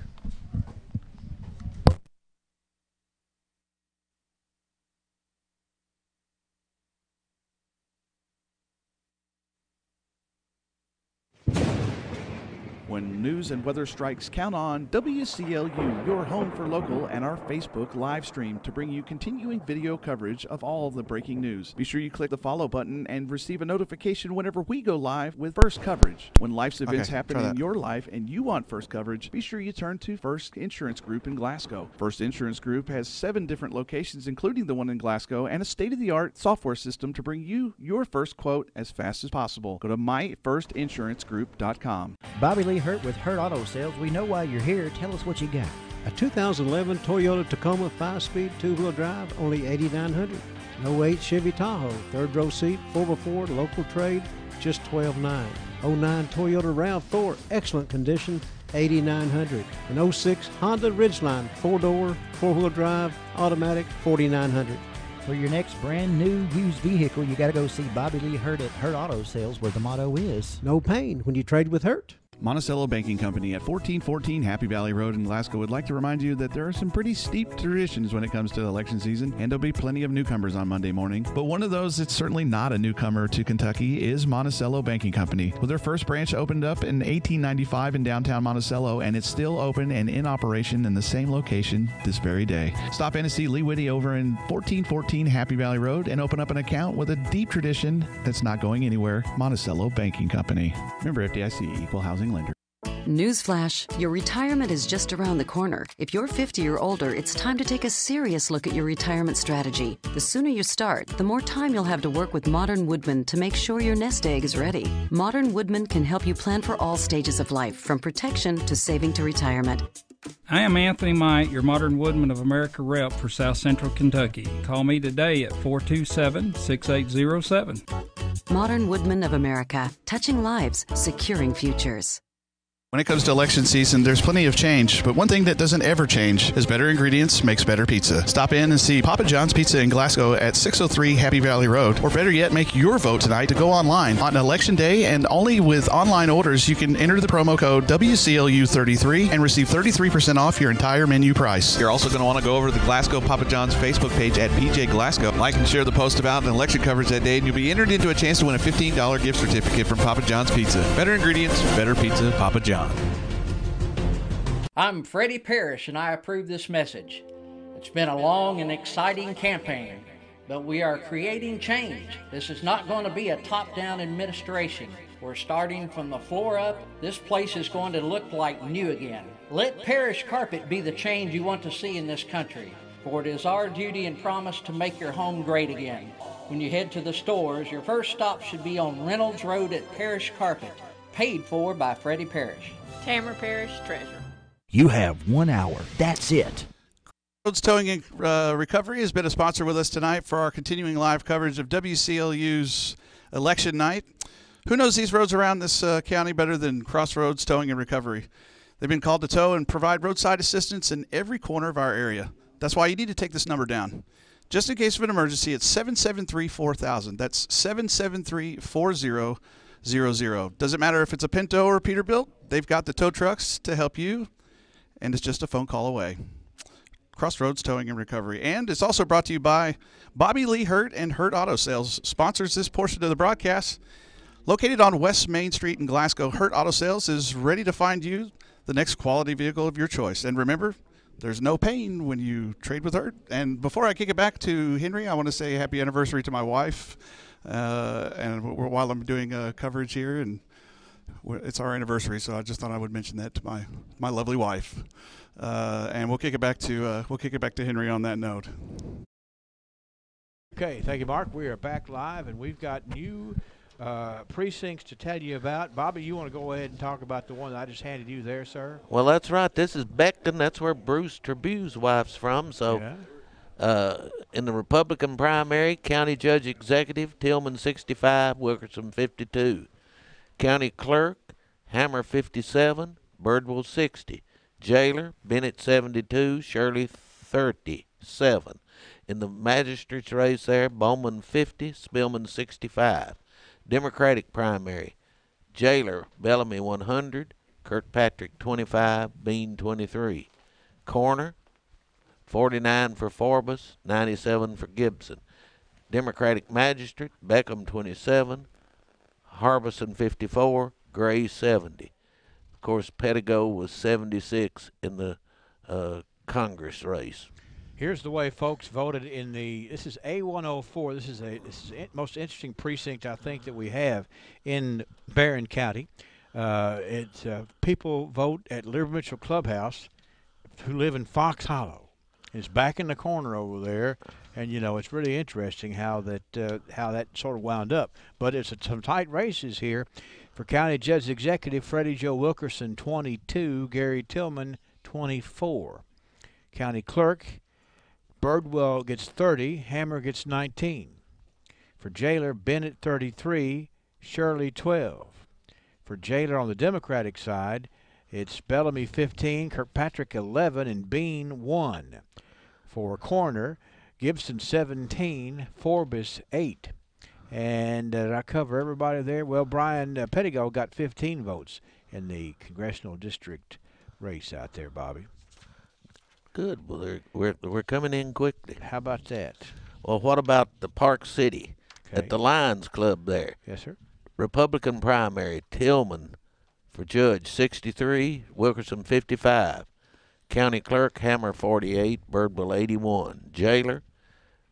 When news and weather strikes, count on WCLU, your home for local, and our Facebook live stream to bring you continuing video coverage of all the breaking news. Be sure you click the follow button and receive a notification whenever we go live with first coverage. When life's events happen in your life and you want first coverage, be sure you turn to First Insurance Group in Glasgow. First Insurance Group has 7 different locations, including the one in Glasgow, and a state-of-the-art software system to bring you your first quote as fast as possible. Go to myfirstinsurancegroup.com. Bobby Lee Hurt with Hurt Auto Sales. We know why you're here. Tell us what you got. A 2011 Toyota Tacoma 5-speed 2-wheel drive, only $8,900. No 08 Chevy Tahoe, 3rd row seat, 4x4, local trade, just $12,900. 09 Toyota RAV4, excellent condition, $8,900. An 06 Honda Ridgeline, 4-door, 4-wheel drive, automatic, $4,900. For your next brand new used vehicle, you got to go see Bobby Lee Hurt at Hurt Auto Sales, where the motto is no pain when you trade with Hurt. Monticello Banking Company at 1414 Happy Valley Road in Glasgow would like to remind you that there are some pretty steep traditions when it comes to election season, and there'll be plenty of newcomers on Monday morning. But one of those that's certainly not a newcomer to Kentucky is Monticello Banking Company. Well, their first branch opened up in 1895 in downtown Monticello, and it's still open and in operation in the same location this very day. Stop in to see Lee Whitty over in 1414 Happy Valley Road and open up an account with a deep tradition that's not going anywhere. Monticello Banking Company. Member FDIC, Equal Housing Lender. Newsflash, your retirement is just around the corner. If you're 50 or older, it's time to take a serious look at your retirement strategy. The sooner you start, the more time you'll have to work with Modern Woodman to make sure your nest egg is ready. Modern Woodman can help you plan for all stages of life, from protection to saving to retirement. I am Anthony Might, your Modern Woodman of America rep for South Central Kentucky. Call me today at 427-6807. Modern Woodman of America, touching lives, securing futures. When it comes to election season, there's plenty of change, but one thing that doesn't ever change is better ingredients makes better pizza. Stop in and see Papa John's Pizza in Glasgow at 603 Happy Valley Road, or better yet, make your vote tonight to go online on Election Day, and only with online orders you can enter the promo code WCLU33 and receive 33% off your entire menu price. You're also going to want to go over to the Glasgow Papa John's Facebook page at PJ Glasgow. Like and share the post about an election coverage that day, and you'll be entered into a chance to win a $15 gift certificate from Papa John's Pizza. Better ingredients, better pizza, Papa John. I'm Freddie Parrish, and I approve this message. It's been a long and exciting campaign, but we are creating change. This is not going to be a top-down administration. We're starting from the floor up. This place is going to look like new again. Let Parrish Carpet be the change you want to see in this country, for it is our duty and promise to make your home great again. When you head to the stores, your first stop should be on Reynolds Road at Parrish Carpet, paid for by Freddie Parrish. Tamara Parrish, Treasurer. You have 1 hour. That's it. Roads Towing and Recovery has been a sponsor with us tonight for our continuing live coverage of WCLU's election night. Who knows these roads around this county better than Crossroads Towing and Recovery? They've been called to tow and provide roadside assistance in every corner of our area. That's why you need to take this number down. Just in case of an emergency, it's 773-4000. That's 773-4000. Doesn't matter if it's a Pinto or a Peterbilt. They've got the tow trucks to help you, and it's just a phone call away. Crossroads Towing and Recovery. And it's also brought to you by Bobby Lee Hurt and Hurt Auto Sales. Sponsors this portion of the broadcast. Located on West Main Street in Glasgow, Hurt Auto Sales is ready to find you the next quality vehicle of your choice. And remember, there's no pain when you trade with Hurt. And before I kick it back to Henry, I want to say happy anniversary to my wife. And while I'm doing coverage here, and it's our anniversary, so I just thought I would mention that to my lovely wife. And we'll kick it back to Henry on that note. Okay, thank you, Mark. We are back live, and we've got new precincts to tell you about. Bobby, you want to go ahead and talk about the one that I just handed you there, sir? Well, that's right. This is Beckton. That's where Bruce Trebue's wife's from. So, in the Republican primary, County Judge Executive, Tillman 65, Wilkerson 52. County Clerk, Hammer 57, Birdwell 60. Jailer, Bennett 72, Shirley 37. In the magistrate's race there, Bowman 50, Spillman 65. Democratic primary, Jailer, Bellamy 100, Kirkpatrick 25, Bean 23. Coroner, 49 for Forbes, 97 for Gibson. Democratic magistrate, Beckham 27, Harbison 54, Gray 70. Of course, Pettigo was 76 in the Congress race. Here's the way folks voted in this is A104. This is the most interesting precinct I think that we have in Barren County. People vote at Liberty Mitchell Clubhouse who live in Fox Hollow. It's back in the corner over there, and it's really interesting how that sort of wound up. But it's some tight races here. For County Judge Executive, Freddie Joe Wilkerson 22, Gary Tillman 24. County Clerk, Birdwell gets 30, Hammer gets 19. For Jailer, Bennett 33, Shirley 12. For Jailer on the Democratic side, it's Bellamy 15, Kirkpatrick 11, and Bean 1. For Coroner, Gibson 17, Forbes 8. And did I cover everybody there? Well, Brian Pettigo got 15 votes in the congressional district race out there, Bobby. Good. Well, we're coming in quickly. How about that? Well, what about the Park City at the Lions Club there? Yes, sir. Republican primary, Tillman for judge 63, Wilkerson 55. County Clerk, Hammer 48, Birdwell 81. Jailer,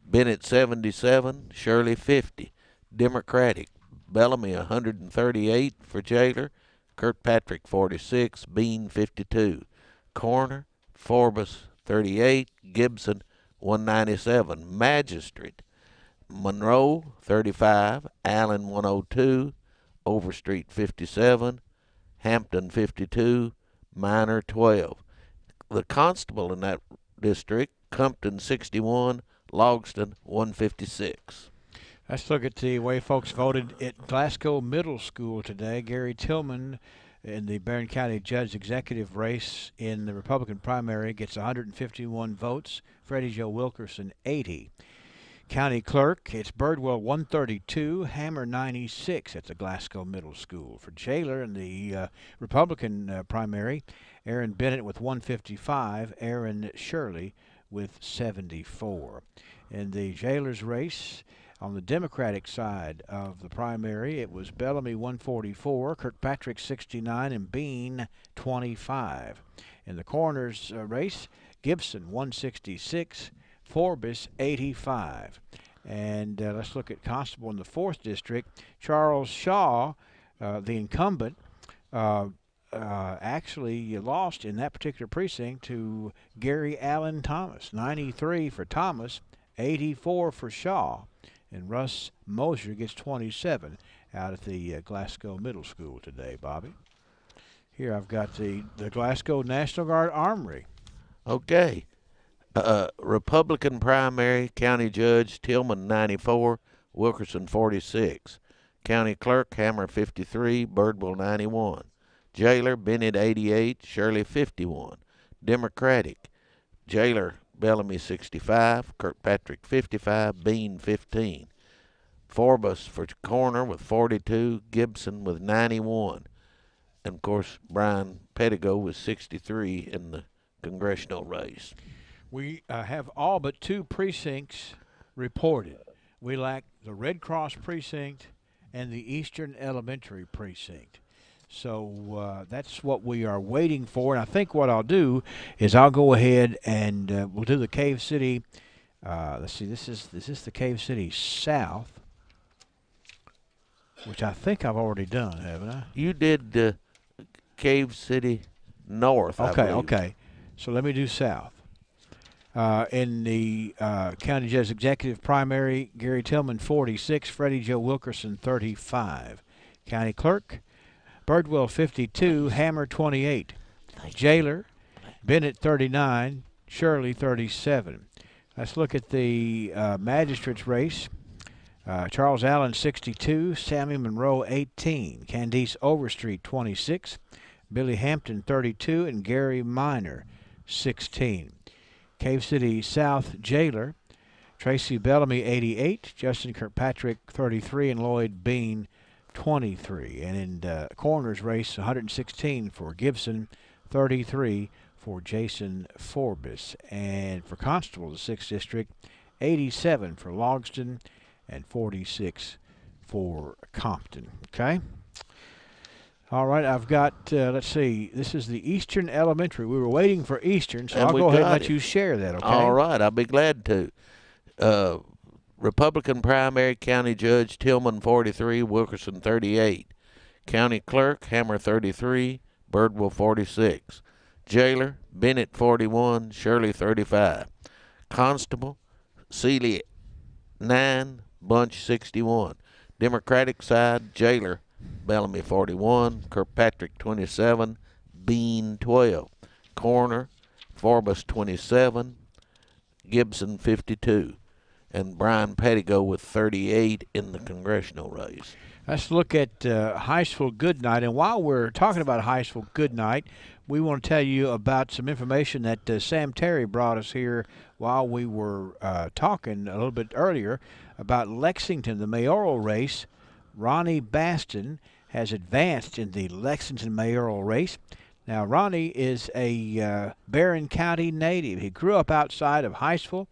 Bennett 77, Shirley 50. Democratic, Bellamy 138 for Jailer, Kirkpatrick 46, Bean 52. Coroner, Forbes 38, Gibson 197. Magistrate, Monroe 35, Allen 102, Overstreet 57, Hampton 52, Minor 12. The constable in that district, Compton 61, Logston 156. Let's look at the way folks voted at Glasgow Middle School today. Gary Tillman in the Barren County Judge Executive race in the Republican primary gets 151 votes. Freddie Joe Wilkerson 80. County Clerk, it's Birdwell 132, Hammer 96 at the Glasgow Middle School. For Jailer in the Republican primary, Aaron Bennett with 155, Aaron Shirley with 74. In the Jailer's race, on the Democratic side of the primary, it was Bellamy 144, Kirkpatrick 69, and Bean 25. In the coroner's race, Gibson 166, Forbes 85. And let's look at constable in the 4th district. Charles Shaw, the incumbent, actually lost in that particular precinct to Gary Allen Thomas. 93 for Thomas, 84 for Shaw. And Russ Mosier gets 27 out at the Glasgow Middle School today, Bobby. Here I've got the Glasgow National Guard Armory. Okay. Republican primary, County Judge, Tillman 94, Wilkerson 46. County Clerk, Hammer 53, Birdwell 91. Jailer, Bennett 88, Shirley 51. Democratic, Jailer, Bellamy 65, Kirkpatrick 55, Bean 15. Forbus for Corner with 42, Gibson with 91. And, of course, Brian Pettigo with 63 in the congressional race. We have all but 2 precincts reported. We lack the Red Cross precinct and the Eastern Elementary precinct. So that's what we are waiting for. And I think what I'll do is I'll go ahead and we'll do the Cave City. Let's see, this is the Cave City South, which I think I've already done, haven't I? You did Cave City North, I believe. Okay. So let me do South. In the County Judge Executive Primary, Gary Tillman 46, Freddie Joe Wilkerson 35. County Clerk, Birdwell 52, Hammer 28. Jailer, Bennett 39, Shirley 37. Let's look at the magistrate's race. Charles Allen 62, Sammy Monroe 18, Candice Overstreet 26, Billy Hampton 32, and Gary Minor 16. Cave City South Jailer, Tracy Bellamy 88, Justin Kirkpatrick 33, and Lloyd Bean 23. And in coroner's race, 116 for Gibson, 33 for Jason Forbes. And for constable, the 6th District, 87 for Logston and 46 for Compton. Okay? All right, I've got, let's see, this is the Eastern Elementary. We were waiting for Eastern, so I'll go ahead and let you share that, okay? All right, I'll be glad to. Republican Primary, County Judge Tillman 43, Wilkerson 38. County Clerk, Hammer 33, Birdwell 46. Jailer, Bennett 41, Shirley 35. Constable, Seeley 9, Bunch 61. Democratic side, Jailer, Bellamy 41, Kirkpatrick 27, Bean 12. Coroner, Forbes 27, Gibson 52. And Brian Pettigo with 38 in the congressional race. Let's look at Hiceville Goodnight. And while we're talking about Hiceville Goodnight, we want to tell you about some information that Sam Terry brought us here while we were talking a little bit earlier about Lexington, the mayoral race. Ronnie Baston has advanced in the Lexington mayoral race. Now, Ronnie is a Barren County native. He grew up outside of Hiceville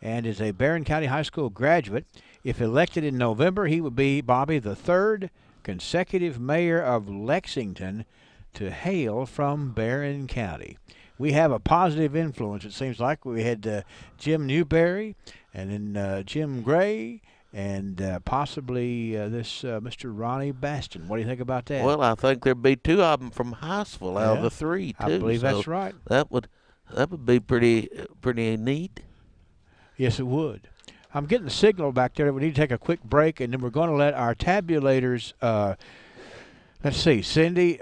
and is a Barren County High School graduate. If elected in November, he would be, Bobby, the 3rd consecutive mayor of Lexington to hail from Barren County. We have a positive influence, it seems like. We had Jim Newberry and then Jim Gray and possibly this Mr. Ronnie Baston. What do you think about that? Well, I think there'd be 2 of them from Hiceville out of the 3, too. I believe that's right. That would be pretty neat. Yes, it would. I'm getting the signal back there. We need to take a quick break, and then we're going to let our tabulators. Let's see, Cindy.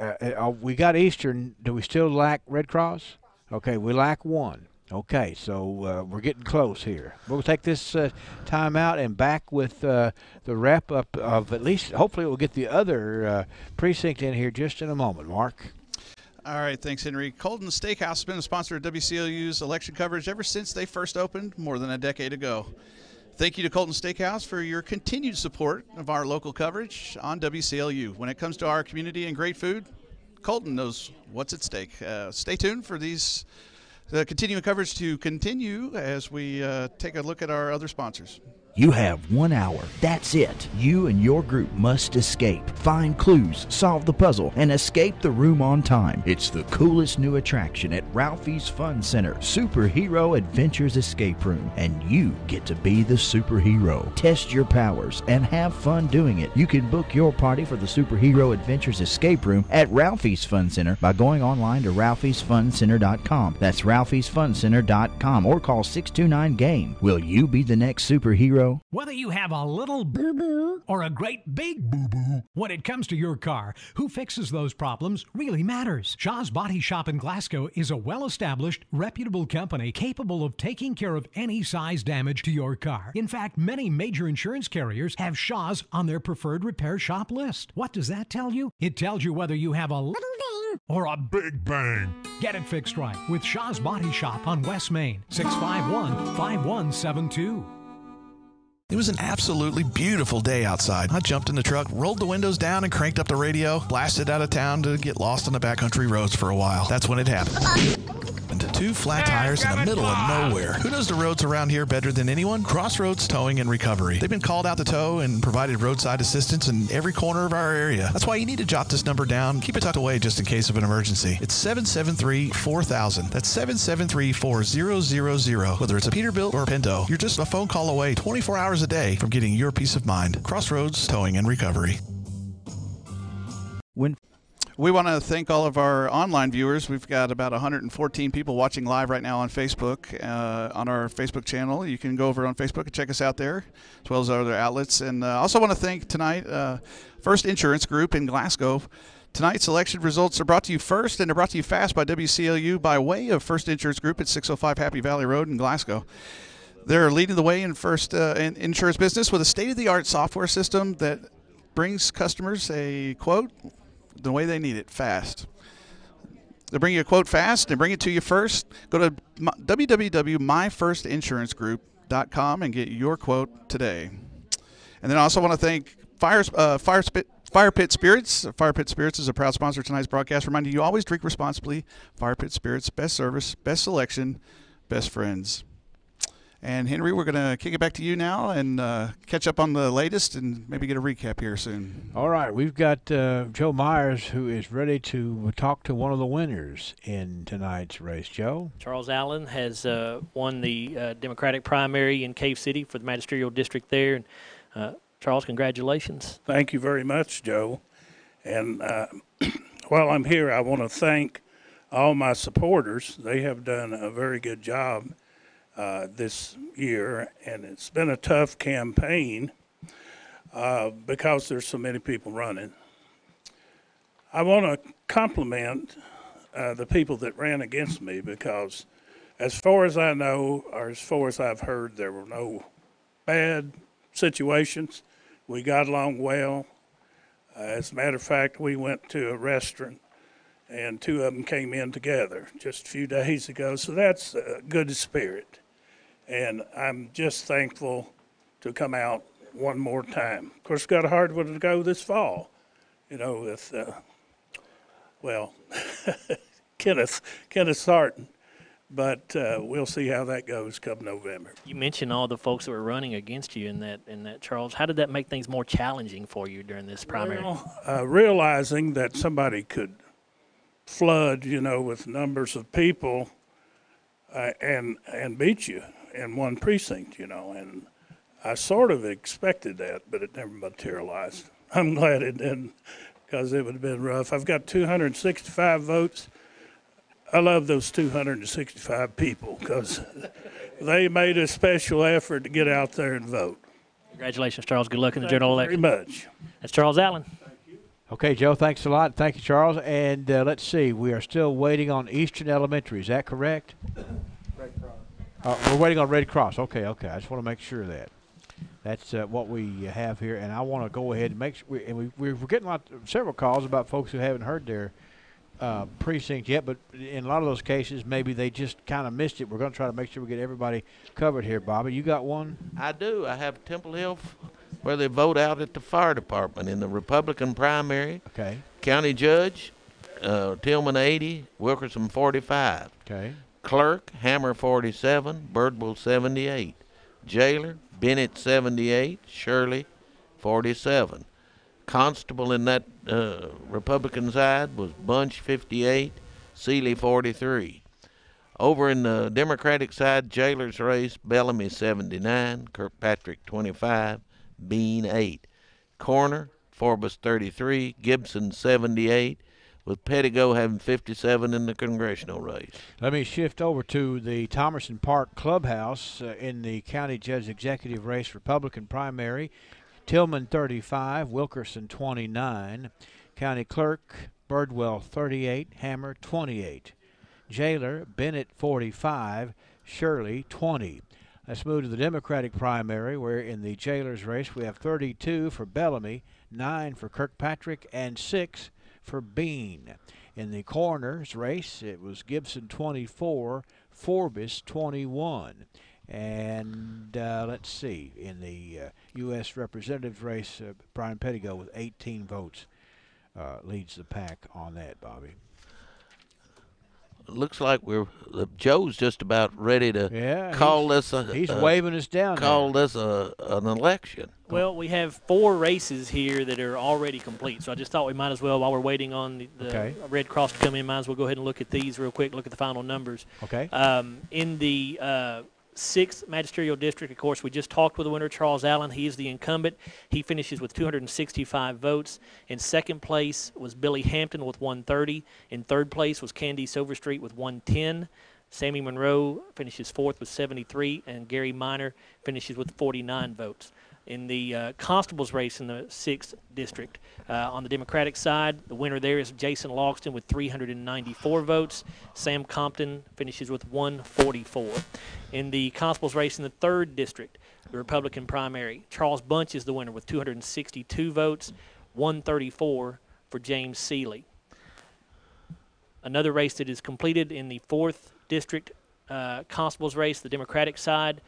We got Eastern. Do we still lack Red Cross? Okay, we lack 1. Okay, so we're getting close here. We'll take this time out and back with the wrap up of at least. Hopefully, we'll get the other precinct in here just in a moment. Mark. All right, thanks, Henry. Colton Steakhouse has been a sponsor of WCLU's election coverage ever since they first opened more than a decade ago. Thank you to Colton Steakhouse for your continued support of our local coverage on WCLU. When it comes to our community and great food, Colton knows what's at stake. Stay tuned for these continuing coverage to continue as we take a look at our other sponsors. You have 1 hour. That's it. You and your group must escape. Find clues, solve the puzzle, and escape the room on time. It's the coolest new attraction at Ralphie's Fun Center, Superhero Adventures Escape Room, and you get to be the superhero. Test your powers and have fun doing it. You can book your party for the Superhero Adventures Escape Room at Ralphie's Fun Center by going online to ralphiesfuncenter.com. That's ralphiesfuncenter.com or call 629-GAME. Will you be the next superhero Joe. Whether you have a little boo-boo or a great big boo-boo, when it comes to your car, who fixes those problems really matters. Shaw's Body Shop in Glasgow is a well-established, reputable company capable of taking care of any size damage to your car. In fact, many major insurance carriers have Shaw's on their preferred repair shop list. What does that tell you? It tells you whether you have a little ding or a big bang. Get it fixed right with Shaw's Body Shop on West Main, 651-5172. It was an absolutely beautiful day outside. I jumped in the truck, rolled the windows down, and cranked up the radio, blasted out of town to get lost on the backcountry roads for a while. That's when it happened. Two flat tires in the middle of nowhere. Who knows the roads around here better than anyone? Crossroads Towing and Recovery. They've been called out to tow and provided roadside assistance in every corner of our area. That's why you need to jot this number down. Keep it tucked away just in case of an emergency. It's 773-4000. That's 773-4000. Whether it's a Peterbilt or a Pinto, you're just a phone call away 24 hours a day from getting your peace of mind. Crossroads Towing and Recovery. We want to thank all of our online viewers. We've got about 114 people watching live right now on Facebook, on our Facebook channel. You can go over on Facebook and check us out there, as well as our other outlets. And I also want to thank tonight First Insurance Group in Glasgow. Tonight's election results are brought to you first, and they're brought to you fast by WCLU by way of First Insurance Group at 605 Happy Valley Road in Glasgow. They're leading the way in first in insurance business with a state-of-the-art software system that brings customers a quote the way they need it, fast. They bring you a quote fast. They bring it to you first. Go to www.myfirstinsurancegroup.com and get your quote today. And then I also want to thank Fire Pit Spirits. Fire Pit Spirits is a proud sponsor of tonight's broadcast, reminding you always drink responsibly. Fire Pit Spirits, best service, best selection, best friends. And Henry, we're going to kick it back to you now and catch up on the latest and maybe get a recap here soon. All right, we've got Joe Myers, who is ready to talk to one of the winners in tonight's race. Joe? Charles Allen has won the Democratic primary in Cave City for the magisterial district there. And Charles, congratulations. Thank you very much, Joe. And while I'm here, I want to thank all my supporters. They have done a very good job this year, and it's been a tough campaign because there's so many people running. I want to compliment the people that ran against me because as far as I know, or as far as I've heard, there were no bad situations. We got along well. As a matter of fact, we went to a restaurant and two of them came in together just a few days ago, so that's a good spirit. And I'm just thankful to come out one more time. Of course, got a hard one to go this fall, with, Kenneth Sarton. But we'll see how that goes come November. You mentioned all the folks that were running against you in that, Charles. How did that make things more challenging for you during this primary? Well, realizing that somebody could flood, with numbers of people and beat you in one precinct, and I sort of expected that, but it never materialized. I'm glad it didn't because it would have been rough. I've got 265 votes. I love those 265 people because they made a special effort to get out there and vote. Congratulations, Charles. Good luck in the general election. Very much. That's Charles Allen. Okay, Joe, thanks a lot. Thank you, Charles. And let's see, we are still waiting on Eastern Elementary. Is that correct? Red Cross. We're waiting on Red Cross. Okay. I just want to make sure that. That's what we have here. And I want to go ahead and make sure. We're getting several calls about folks who haven't heard their precinct yet, but in a lot of those cases, maybe they just kind of missed it. We're going to try to make sure we get everybody covered here. Bobby, you got one? I do. I have Temple Hill where they vote out at the fire department in the Republican primary. Okay. County judge, Tillman 80, Wilkerson 45. Okay. Clerk, Hammer 47, Birdwell 78. Jailer, Bennett 78, Shirley 47. Constable in that Republican side was Bunch 58, Seeley 43. Over in the Democratic side, Jailer's race, Bellamy 79, Kirkpatrick 25, Bean 8. Corner, Forbes 33, Gibson 78, with Pettigo having 57 in the congressional race. Let me shift over to the Thomerson Park Clubhouse in the county judge executive race Republican primary. Tillman 35, Wilkerson 29, county clerk Birdwell 38, Hammer 28, jailer Bennett 45, Shirley 20. Let's move to the Democratic primary, where in the jailer's race we have 32 for Bellamy, 9 for Kirkpatrick, and 6 for Bean. In the coroner's race, it was Gibson 24, Forbes 21. And let's see, in the U.S. Representatives race, Brian Pettigo with 18 votes leads the pack on that, Bobby. Looks like Joe's just about ready to call this. He's waving us down. Call this an election. Well, we have 4 races here that are already complete, so I just thought we might as well, while we're waiting on the Red Cross to come in, might as well go ahead and look at these real quick. Look at the final numbers. Okay. In the 6th magisterial district, of course, we just talked with the winner, Charles Allen. He is the incumbent. He finishes with 265 votes. In second place was Billy Hampton with 130. In third place was Candice Overstreet with 110. Sammy Monroe finishes 4th with 73, and Gary Minor finishes with 49 votes. In the constable's race in the 6th district, on the Democratic side, the winner there is Jason Logston with 394 votes. Sam Compton finishes with 144. In the constable's race in the 3rd district, the Republican primary, Charles Bunch is the winner with 262 votes, 134 for James Seeley. Another race that is completed in the 4th district constable's race, the Democratic side,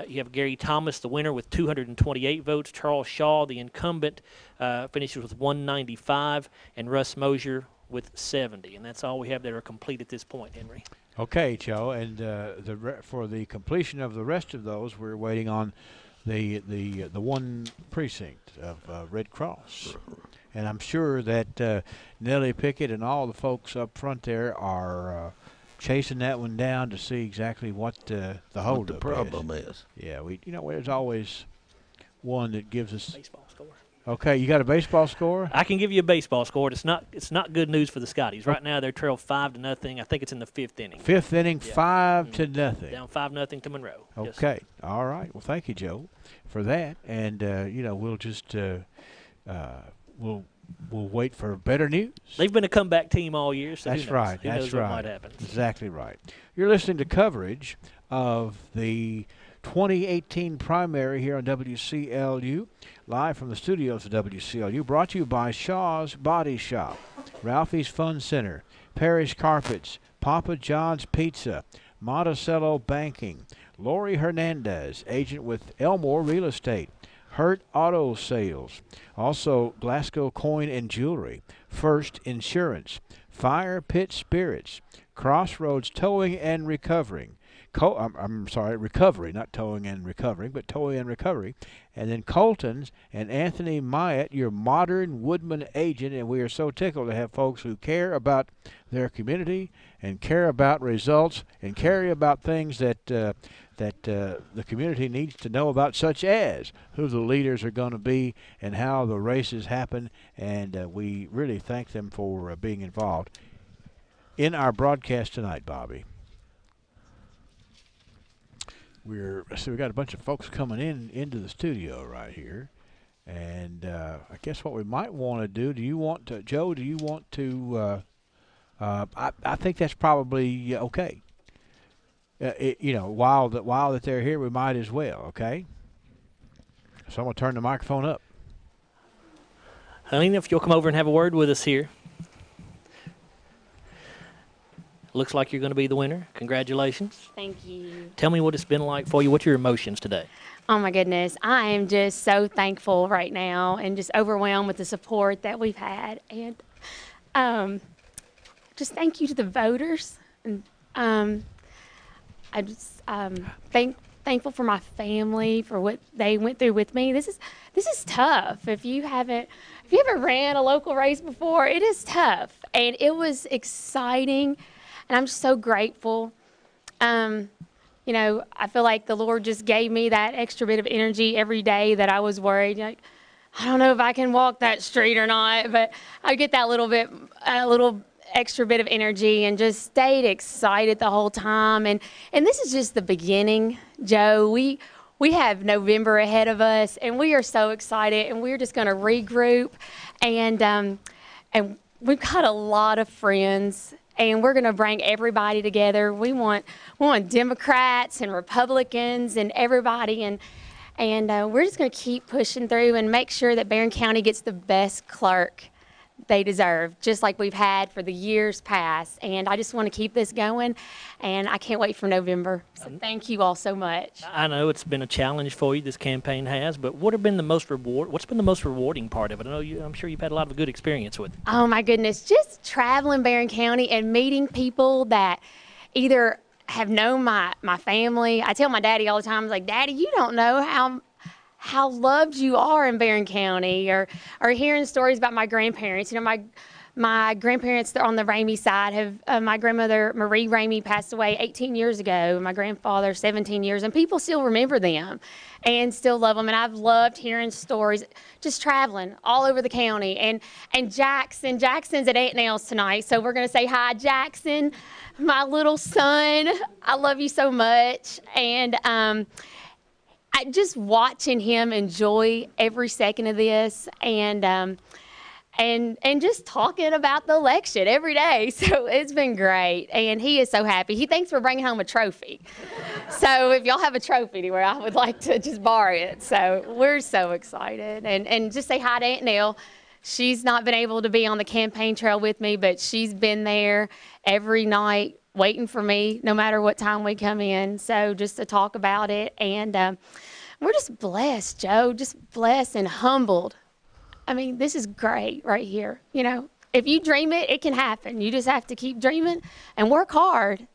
you have Gary Thomas, the winner, with 228 votes. Charles Shaw, the incumbent, finishes with 195, and Russ Mosier with 70. And that's all we have that are complete at this point, Henry. Okay, Joe, and for the completion of the rest of those, we're waiting on the one precinct of Red Cross. And I'm sure that Nellie Pickett and all the folks up front there are chasing that one down to see exactly what the holdup problem is. Yeah, there's always one that gives us baseball score. Okay, you got a baseball score? I can give you a baseball score. It's not good news for the Scotties. Right now they're trailed 5-0. I think it's in the 5th inning. 5th inning, 5-0. Down 5-0 to Monroe. Okay, yes. All right. Well, thank you, Joe, for that. And we'll just we'll wait for better news. They've been a comeback team all year, so that's who knows? right. Who that's knows right. What might happen. Exactly right. You're listening to coverage of the 2018 primary here on WCLU, live from the studios of WCLU, brought to you by Shaw's Body Shop, Ralphie's Fun Center, Parish Carpets, Papa John's Pizza, Monticello Banking, Lori Hernandez, agent with Elmore Real Estate, Hurt Auto Sales, also Glasgow Coin and Jewelry, First Insurance, Fire Pit Spirits, Crossroads Towing and Recovering, Recovery, not towing and recovering, but towing and recovery, and then Colton's and Anthony Myatt, your modern Woodman agent, and we are so tickled to have folks who care about their community and care about results and care about things that the community needs to know about, such as who the leaders are going to be and how the races happen, and we really thank them for being involved in our broadcast tonight, Bobby. We got a bunch of folks coming into the studio right here, and I guess what we might want to do. Do you want to, Joe? Do you want to? I think that's probably okay. While that they're here, we might as well. Okay. So I'm gonna turn the microphone up. Helena, if you'll come over and have a word with us here. Looks like you're going to be the winner. Congratulations. Thank you. Tell me what it's been like for you. What's your emotions today? Oh, my goodness. I am just so thankful right now and just overwhelmed with the support that we've had. And just thank you to the voters. And I just thankful for my family, for what they went through with me. This is tough. If you haven't ran a local race before, it is tough. And it was exciting. And I'm so grateful. I feel like the Lord just gave me that extra bit of energy every day that I was worried. Like, I don't know if I can walk that street or not, but I get that a little extra bit of energy and just stayed excited the whole time. And this is just the beginning, Joe. We have November ahead of us, and we are so excited, and we're just going to regroup. And we've got a lot of friends, and we're going to bring everybody together. We want Democrats and Republicans and everybody, and we're just going to keep pushing through and make sure that Barren County gets the best clerk they deserve, just like we've had for the years past. And I just want to keep this going, and I can't wait for November. So thank you all so much. I know it's been a challenge for you, this campaign has, but what's been the most rewarding part of it? I'm sure you've had a lot of good experience with it. Oh my goodness, just traveling Barren County and meeting people that either have known my family. I tell my daddy all the time, I was like, Daddy, you don't know how loved you are in Barren County, or hearing stories about my grandparents. You know, my grandparents, they're on the Ramey side, have my grandmother, Marie Ramey, passed away 18 years ago, my grandfather 17 years, and people still remember them and still love them. And I've loved hearing stories, just traveling all over the county. And Jackson's at Aunt Nell's tonight, so we're going to say hi, Jackson, my little son. I love you so much. And just watching him enjoy every second of this, and just talking about the election every day. So it's been great, and he is so happy. He thinks we're bringing home a trophy. So if y'all have a trophy anywhere, I would like to just borrow it. So we're so excited, and just say hi to Aunt Nell. She's not been able to be on the campaign trail with me, but she's been there every night waiting for me, no matter what time we come in. So just to talk about it, and we're just blessed, Joe, just blessed and humbled. I mean, this is great right here. You know, if you dream it, it can happen. You just have to keep dreaming and work hard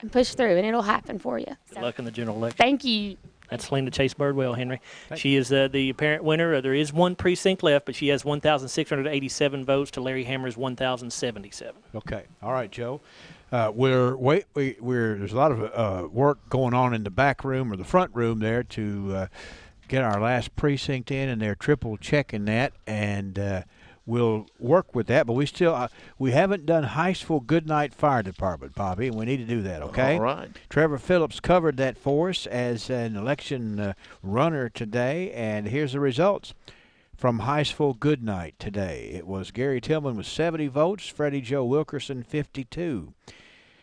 and push through, and it'll happen for you. Good luck in the general election. Thank you. That's Helena Chase Birdwell, Henry. She is the apparent winner. There is one precinct left, but she has 1,687 votes to Larry Hammer's 1,077. Okay. All right, Joe. There's a lot of work going on in the back room or the front room there to get our last precinct in, and they're triple checking that, and we'll work with that. But we haven't done Hiceville Goodnight Fire Department, Bobby, and we need to do that. Okay. All right. Trevor Phillips covered that for us as an election runner today, and here's the results. From Hiceville Goodnight today, it was Gary Tillman with 70 votes, Freddie Joe Wilkerson 52.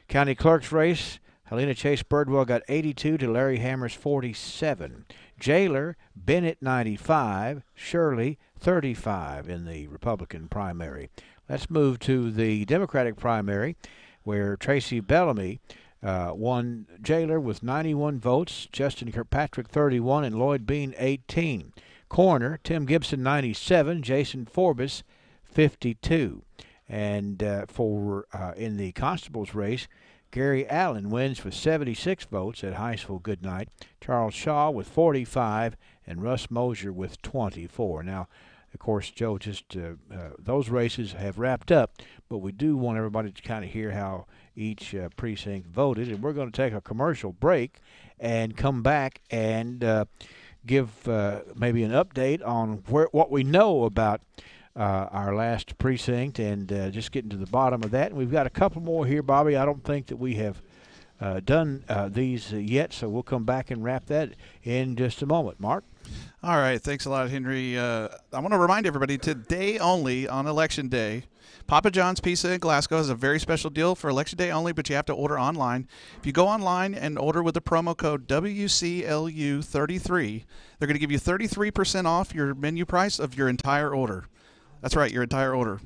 County clerk's race, Helena Chase Birdwell got 82 to Larry Hammer's 47. Jailer, Bennett 95, Shirley 35 in the Republican primary. Let's move to the Democratic primary, where Tracy Bellamy won Jailer with 91 votes, Justin Kirkpatrick 31, and Lloyd Bean 18. Coroner, Tim Gibson 97, Jason Forbes 52. And in the constable's race, Gary Allen wins with 76 votes at Hiceville Goodnight, Charles Shaw with 45, and Russ Mosier with 24. Now, of course, Joe, just those races have wrapped up, but we do want everybody to kind of hear how each precinct voted. And we're going to take a commercial break and come back and give maybe an update on what we know about our last precinct, and just getting to the bottom of that. And we've got a couple more here, Bobby. I don't think that we have done these yet, so we'll come back and wrap that in just a moment. Mark? All right. Thanks a lot, Henry. I want to remind everybody, today only, on Election Day, Papa John's Pizza in Glasgow has a very special deal for Election Day only, but you have to order online. If you go online and order with the promo code WCLU33, they're going to give you 33% off your menu price of your entire order. That's right, your entire order.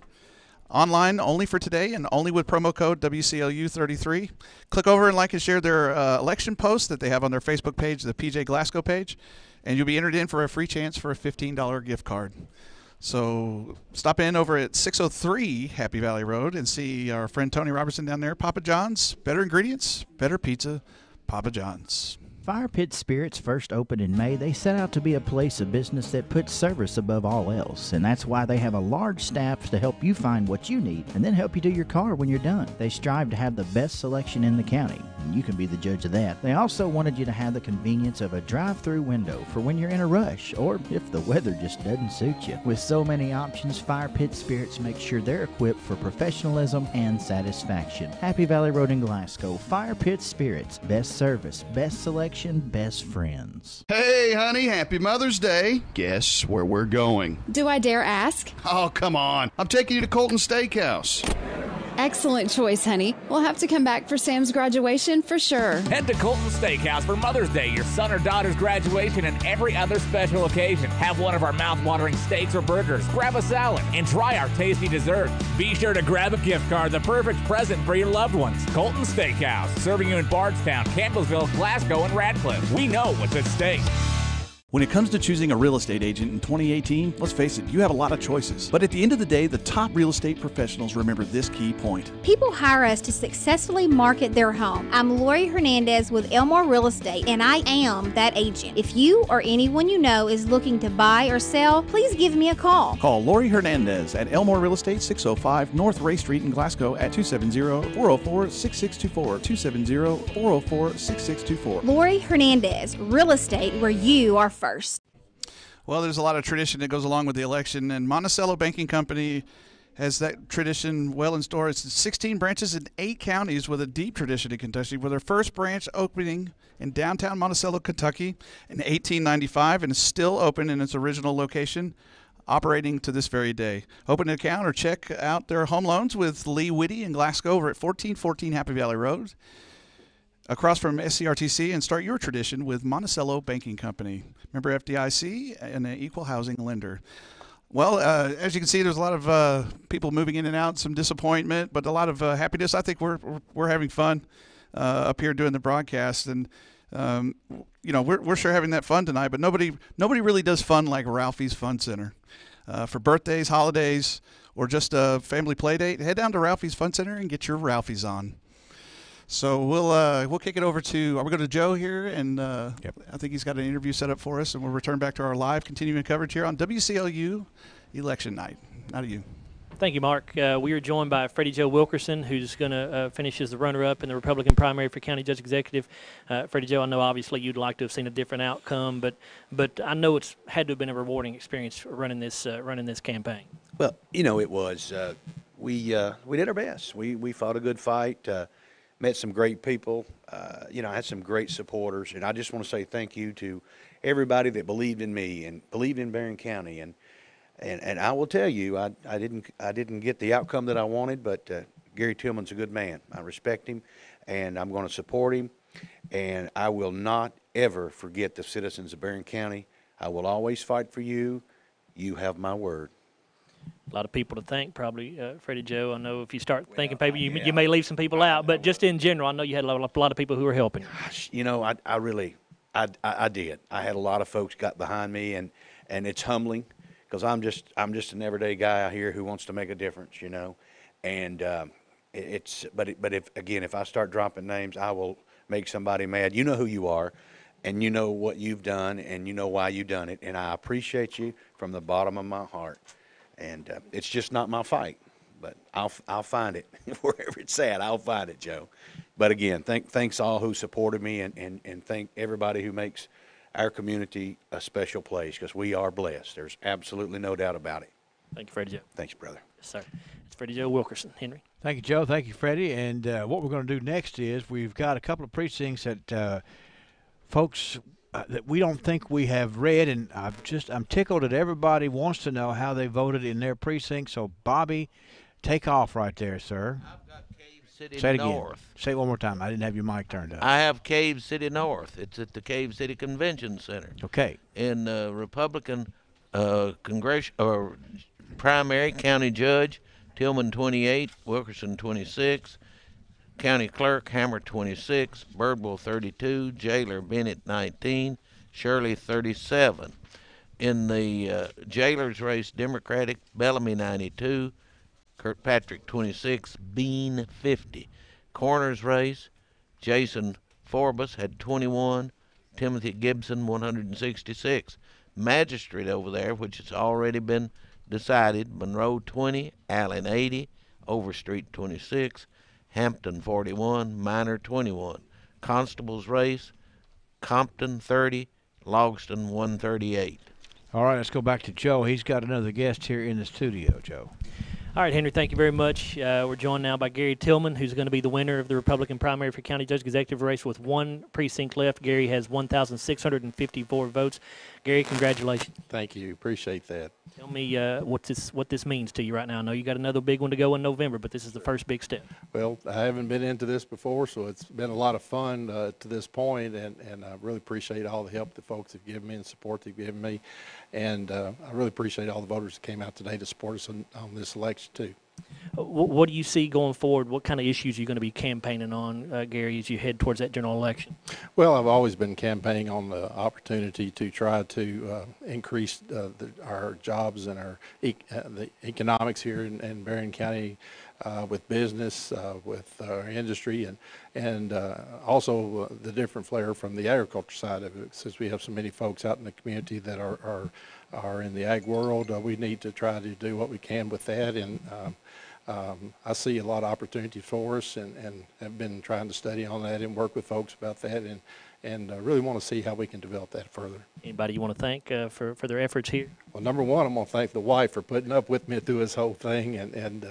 Online only for today and only with promo code WCLU33. Click over and like and share their election post that they have on their Facebook page, the PJ Glasgow page, and you'll be entered in for a free chance for a $15 gift card. So stop in over at 603 Happy Valley Road and see our friend Tony Robertson down there. Papa John's, better ingredients, better pizza, Papa John's. Fire Pit Spirits first opened in May. They set out to be a place of business that puts service above all else, and that's why they have a large staff to help you find what you need and then help you do your car when you're done. They strive to have the best selection in the county, and you can be the judge of that. They also wanted you to have the convenience of a drive-through window for when you're in a rush or if the weather just doesn't suit you. With so many options, Fire Pit Spirits make sure they're equipped for professionalism and satisfaction. Happy Valley Road in Glasgow, Fire Pit Spirits, best service, best selection, best friends. Hey, honey, happy Mother's Day. Guess where we're going? Do I dare ask? Oh, come on. I'm taking you to Colton Steakhouse. Excellent choice, honey. We'll have to come back for Sam's graduation for sure. Head to Colton Steakhouse for Mother's Day, your son or daughter's graduation, and every other special occasion. Have one of our mouth-watering steaks or burgers, grab a salad, and try our tasty dessert. Be sure to grab a gift card, the perfect present for your loved ones. Colton Steakhouse, serving you in Bardstown, Campbellsville, Glasgow, and Radcliffe. We know what's at stake. When it comes to choosing a real estate agent in 2018, let's face it, you have a lot of choices. But at the end of the day, the top real estate professionals remember this key point. People hire us to successfully market their home. I'm Lori Hernandez with Elmore Real Estate, and I am that agent. If you or anyone you know is looking to buy or sell, please give me a call. Call Lori Hernandez at Elmore Real Estate, 605 North Ray Street in Glasgow at 270-404-6624, 270-404-6624. Lori Hernandez, real estate where you are first. Well, there's a lot of tradition that goes along with the election, and Monticello Banking Company has that tradition well in store. It's 16 branches in 8 counties with a deep tradition in Kentucky, with their first branch opening in downtown Monticello, Kentucky in 1895, and is still open in its original location, operating to this very day. Open an account or check out their home loans with Lee Whitty in Glasgow over at 1414 Happy Valley Road, across from SCRTC, and start your tradition with Monticello Banking Company. Member FDIC and an equal housing lender. Well, as you can see, there's a lot of people moving in and out, some disappointment, but a lot of happiness. I think we're having fun up here doing the broadcast, and we're sure having that fun tonight. But nobody really does fun like Ralphie's Fun Center. For birthdays, holidays, or just a family play date, head down to Ralphie's Fun Center and get your Ralphies on. So we'll kick it over to, we go to Joe here, and Yep. I think he's got an interview set up for us, and we'll return back to our live continuing coverage here on WCLU Election Night. Now to you. Thank you, Mark. We are joined by Freddie Joe Wilkerson, who's going to finish as the runner-up in the Republican primary for County Judge Executive. Freddie Joe, I know obviously you'd like to have seen a different outcome, but I know it's had to have been a rewarding experience running this campaign. Well, it was. We did our best. We fought a good fight. Met some great people, I had some great supporters, and I just want to say thank you to everybody that believed in me and believed in Barren County. And I will tell you, I didn't get the outcome that I wanted, but Gary Tillman's a good man. I respect him, and I'm going to support him, and I will not ever forget the citizens of Barren County. I will always fight for you. You have my word. A lot of people to thank, probably, Freddie Joe. I know if you start thanking people, you may leave some people out. But just in general, I know you had a lot of people who were helping. Gosh, I really did. I had a lot of folks got behind me, and it's humbling because I'm just an everyday guy out here who wants to make a difference, And if I start dropping names, I will make somebody mad. You know who you are, and you know what you've done, and you know why you've done it, and I appreciate you from the bottom of my heart. And it's just not my fight, but I'll find it wherever it's at. I'll find it, Joe. But again, thanks all who supported me, and thank everybody who makes our community a special place, because we are blessed. There's absolutely no doubt about it. Thank you, Freddie Joe. Thanks, brother. Yes, sir. It's Freddie Joe Wilkerson. Henry. Thank you, Joe. Thank you, Freddie. And what we're going to do next is we've got a couple of precincts that folks that we don't think we have read, and I'm tickled that everybody wants to know how they voted in their precinct. So, Bobby, take off right there, sir. I've got Cave City Say it again. North. Say it one more time. I didn't have your mic turned up. I have Cave City North. It's at the Cave City Convention Center. Okay. In Republican primary, County Judge, Tillman 28, Wilkerson 26, County Clerk, Hammer 26, Birdwell 32, Jailer Bennett 19, Shirley 37. In the Jailer's race, Democratic, Bellamy 92, Kirkpatrick 26, Bean 50. Coroner's race, Jason Forbus had 21, Timothy Gibson, 166. Magistrate over there, which has already been decided, Monroe 20, Allen 80, Overstreet 26, Hampton 41, Minor 21. Constable's race, Compton 30, Logston 138. All right, let's go back to Joe. He's got another guest here in the studio, Joe. All right, Henry, thank you very much. We're joined now by Gary Tillman, who's going to be the winner of the Republican primary for county judge executive race with one precinct left. Gary has 1,654 votes. Gary, congratulations. Thank you. Appreciate that. Tell me what this means to you right now. I know you got another big one to go in November, but this is the first big step. Well, I haven't been into this before, so it's been a lot of fun to this point, and I really appreciate all the help that folks have given me and support they've given me. And I really appreciate all the voters that came out today to support us on this election, too. What do you see going forward? What kind of issues are you going to be campaigning on, Gary, as you head towards that general election? Well, I've always been campaigning on the opportunity to try to increase our jobs and the economics here in Barren County with business, with our industry, and also the different flair from the agriculture side of it. Since we have so many folks out in the community that are in the ag world, we need to try to do what we can with that. And I see a lot of opportunity for us, and have been trying to study on that and work with folks about that, and really want to see how we can develop that further. Anybody you want to thank for their efforts here? Well, number one, I'm going to thank the wife for putting up with me through this whole thing, and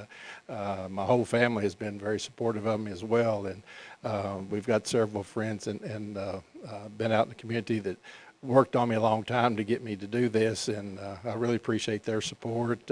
my whole family has been very supportive of me as well. And we've got several friends and been out in the community that worked on me a long time to get me to do this, and I really appreciate their support.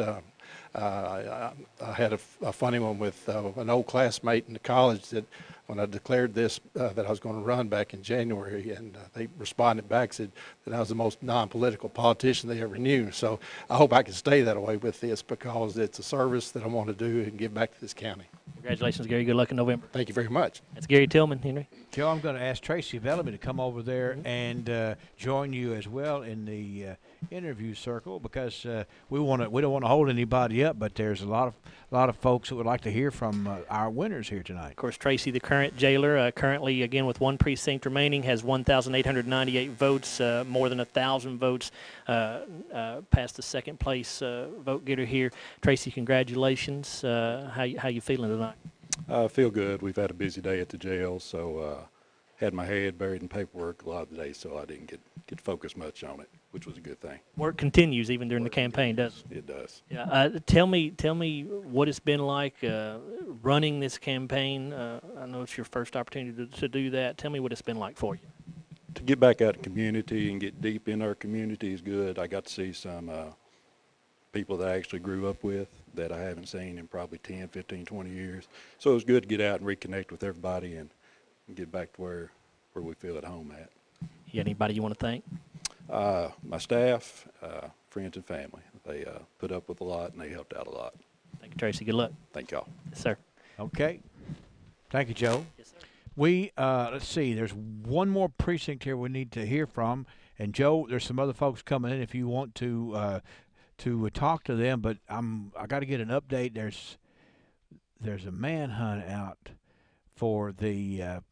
I had a funny one with an old classmate in the college that when I declared this, that I was going to run back in January, and they responded back, said that I was the most non-political politician they ever knew. So I hope I can stay that way with this, because it's a service that I want to do and give back to this county. Congratulations, Gary. Good luck in November. Thank you very much. That's Gary Tillman, Henry. Joe, I'm going to ask Tracy Bellamy to come over there and join you as well in the interview circle, because we don't want to hold anybody up, but there's a lot of folks who would like to hear from our winners here tonight. Of course, Tracy, the current jailer, currently again with one precinct remaining, has 1,898 votes, more than 1,000 votes past the second place vote getter here. Tracy, congratulations. How you feeling tonight? I feel good. We've had a busy day at the jail, so had my head buried in paperwork a lot of the day, so I didn't get focused much on it, which was a good thing. Work continues even during the campaign, doesn't it? It does. Yeah. Tell me what it's been like running this campaign. I know it's your first opportunity to do that. Tell me what it's been like for you. To get back out in the community and get deep in our community is good. I got to see some people that I actually grew up with that I haven't seen in probably 10, 15, 20 years. So it was good to get out and reconnect with everybody and get back to where we feel at home at. You got anybody you want to thank? My staff, friends and family. They put up with a lot, and they helped out a lot. Thank you, Tracy. Good luck. Thank y'all. Yes, sir. Okay. Thank you, Joe. Yes, sir. We, let's see, there's one more precinct here we need to hear from. And, Joe, there's some other folks coming in if you want to talk to them. But I got to get an update. There's a manhunt out for the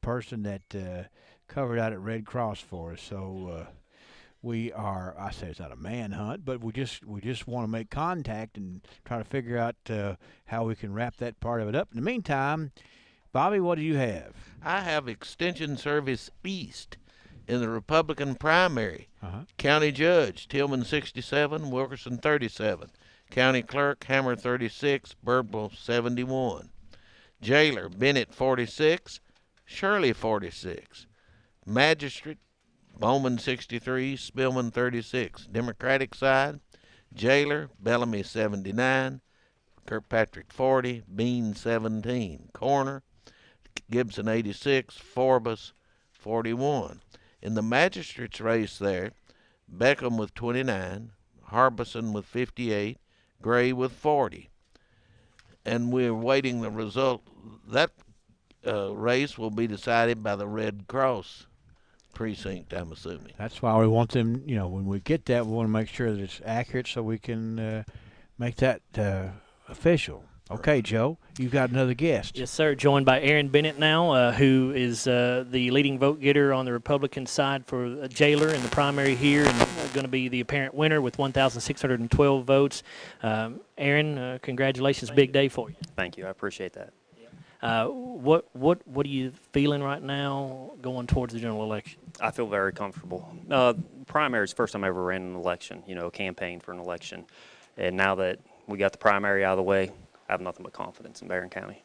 person that covered out at Red Cross for us. So I say it's not a manhunt, but we just want to make contact and try to figure out how we can wrap that part of it up. In the meantime, Bobby, what do you have? I have Extension Service East in the Republican primary. County Judge, Tillman 67, Wilkerson 37. County Clerk, Hammer 36, Birdwell 71. Jailer, Bennett 46, Shirley 46. Magistrate, Bowman 63, Spillman 36. Democratic side, Jailer, Bellamy 79, Kirkpatrick 40, Bean 17. Coroner, Gibson 86, Forbes 41. In the magistrate's race there, Beckham with 29, Harbison with 58, Gray with 40. And we're waiting the result. That race will be decided by the Red Cross precinct, I'm assuming. That's why we want them, when we get that, we want to make sure that it's accurate so we can make that official. Okay, Joe, you've got another guest. Yes, sir. Joined by Aaron Bennett now, who is the leading vote getter on the Republican side for jailer in the primary here, and going to be the apparent winner with 1,612 votes. Aaron, congratulations! Big day for you. Thank you. I appreciate that. What are you feeling right now going towards the general election? I feel very comfortable. Primary is the first time I ever ran an election. A campaign for an election, and now that we got the primary out of the way, I have nothing but confidence in Barren County.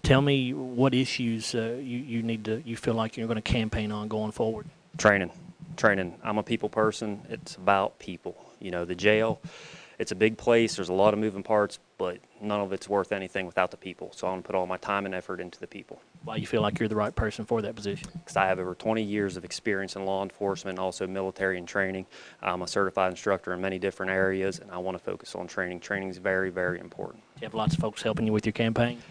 Tell me what issues you feel like you're going to campaign on going forward. Training. I'm a people person. It's about people. The jail, it's a big place. There's a lot of moving parts, but none of it's worth anything without the people. So I want to put all my time and effort into the people. Why you feel like you're the right person for that position? Because I have over 20 years of experience in law enforcement, also military and training. I'm a certified instructor in many different areas, and I want to focus on training. Training is very, very important. Do you have lots of folks helping you with your campaign?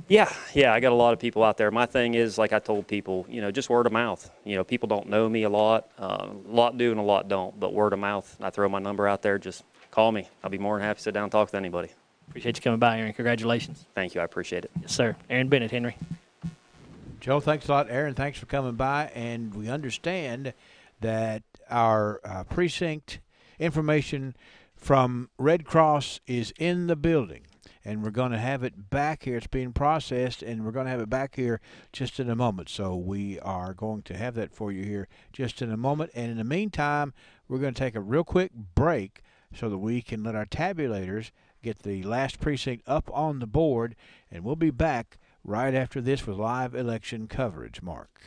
Yeah, I got a lot of people out there. My thing is, like I told people, just word of mouth. People don't know me a lot do and a lot don't, but word of mouth. I throw my number out there, just call me. I'll be more than happy to sit down and talk with anybody. Appreciate you coming by, Aaron. Congratulations. Thank you. I appreciate it. Yes, sir. Aaron Bennett, Henry. Joe, thanks a lot. Aaron, thanks for coming by. And we understand that our precinct information from Red Cross is in the building. And we're going to have it back here. It's being processed, and we're going to have it back here just in a moment. So we are going to have that for you here just in a moment. And in the meantime, we're going to take a real quick break so that we can let our tabulators get the last precinct up on the board. And we'll be back right after this with live election coverage. Mark.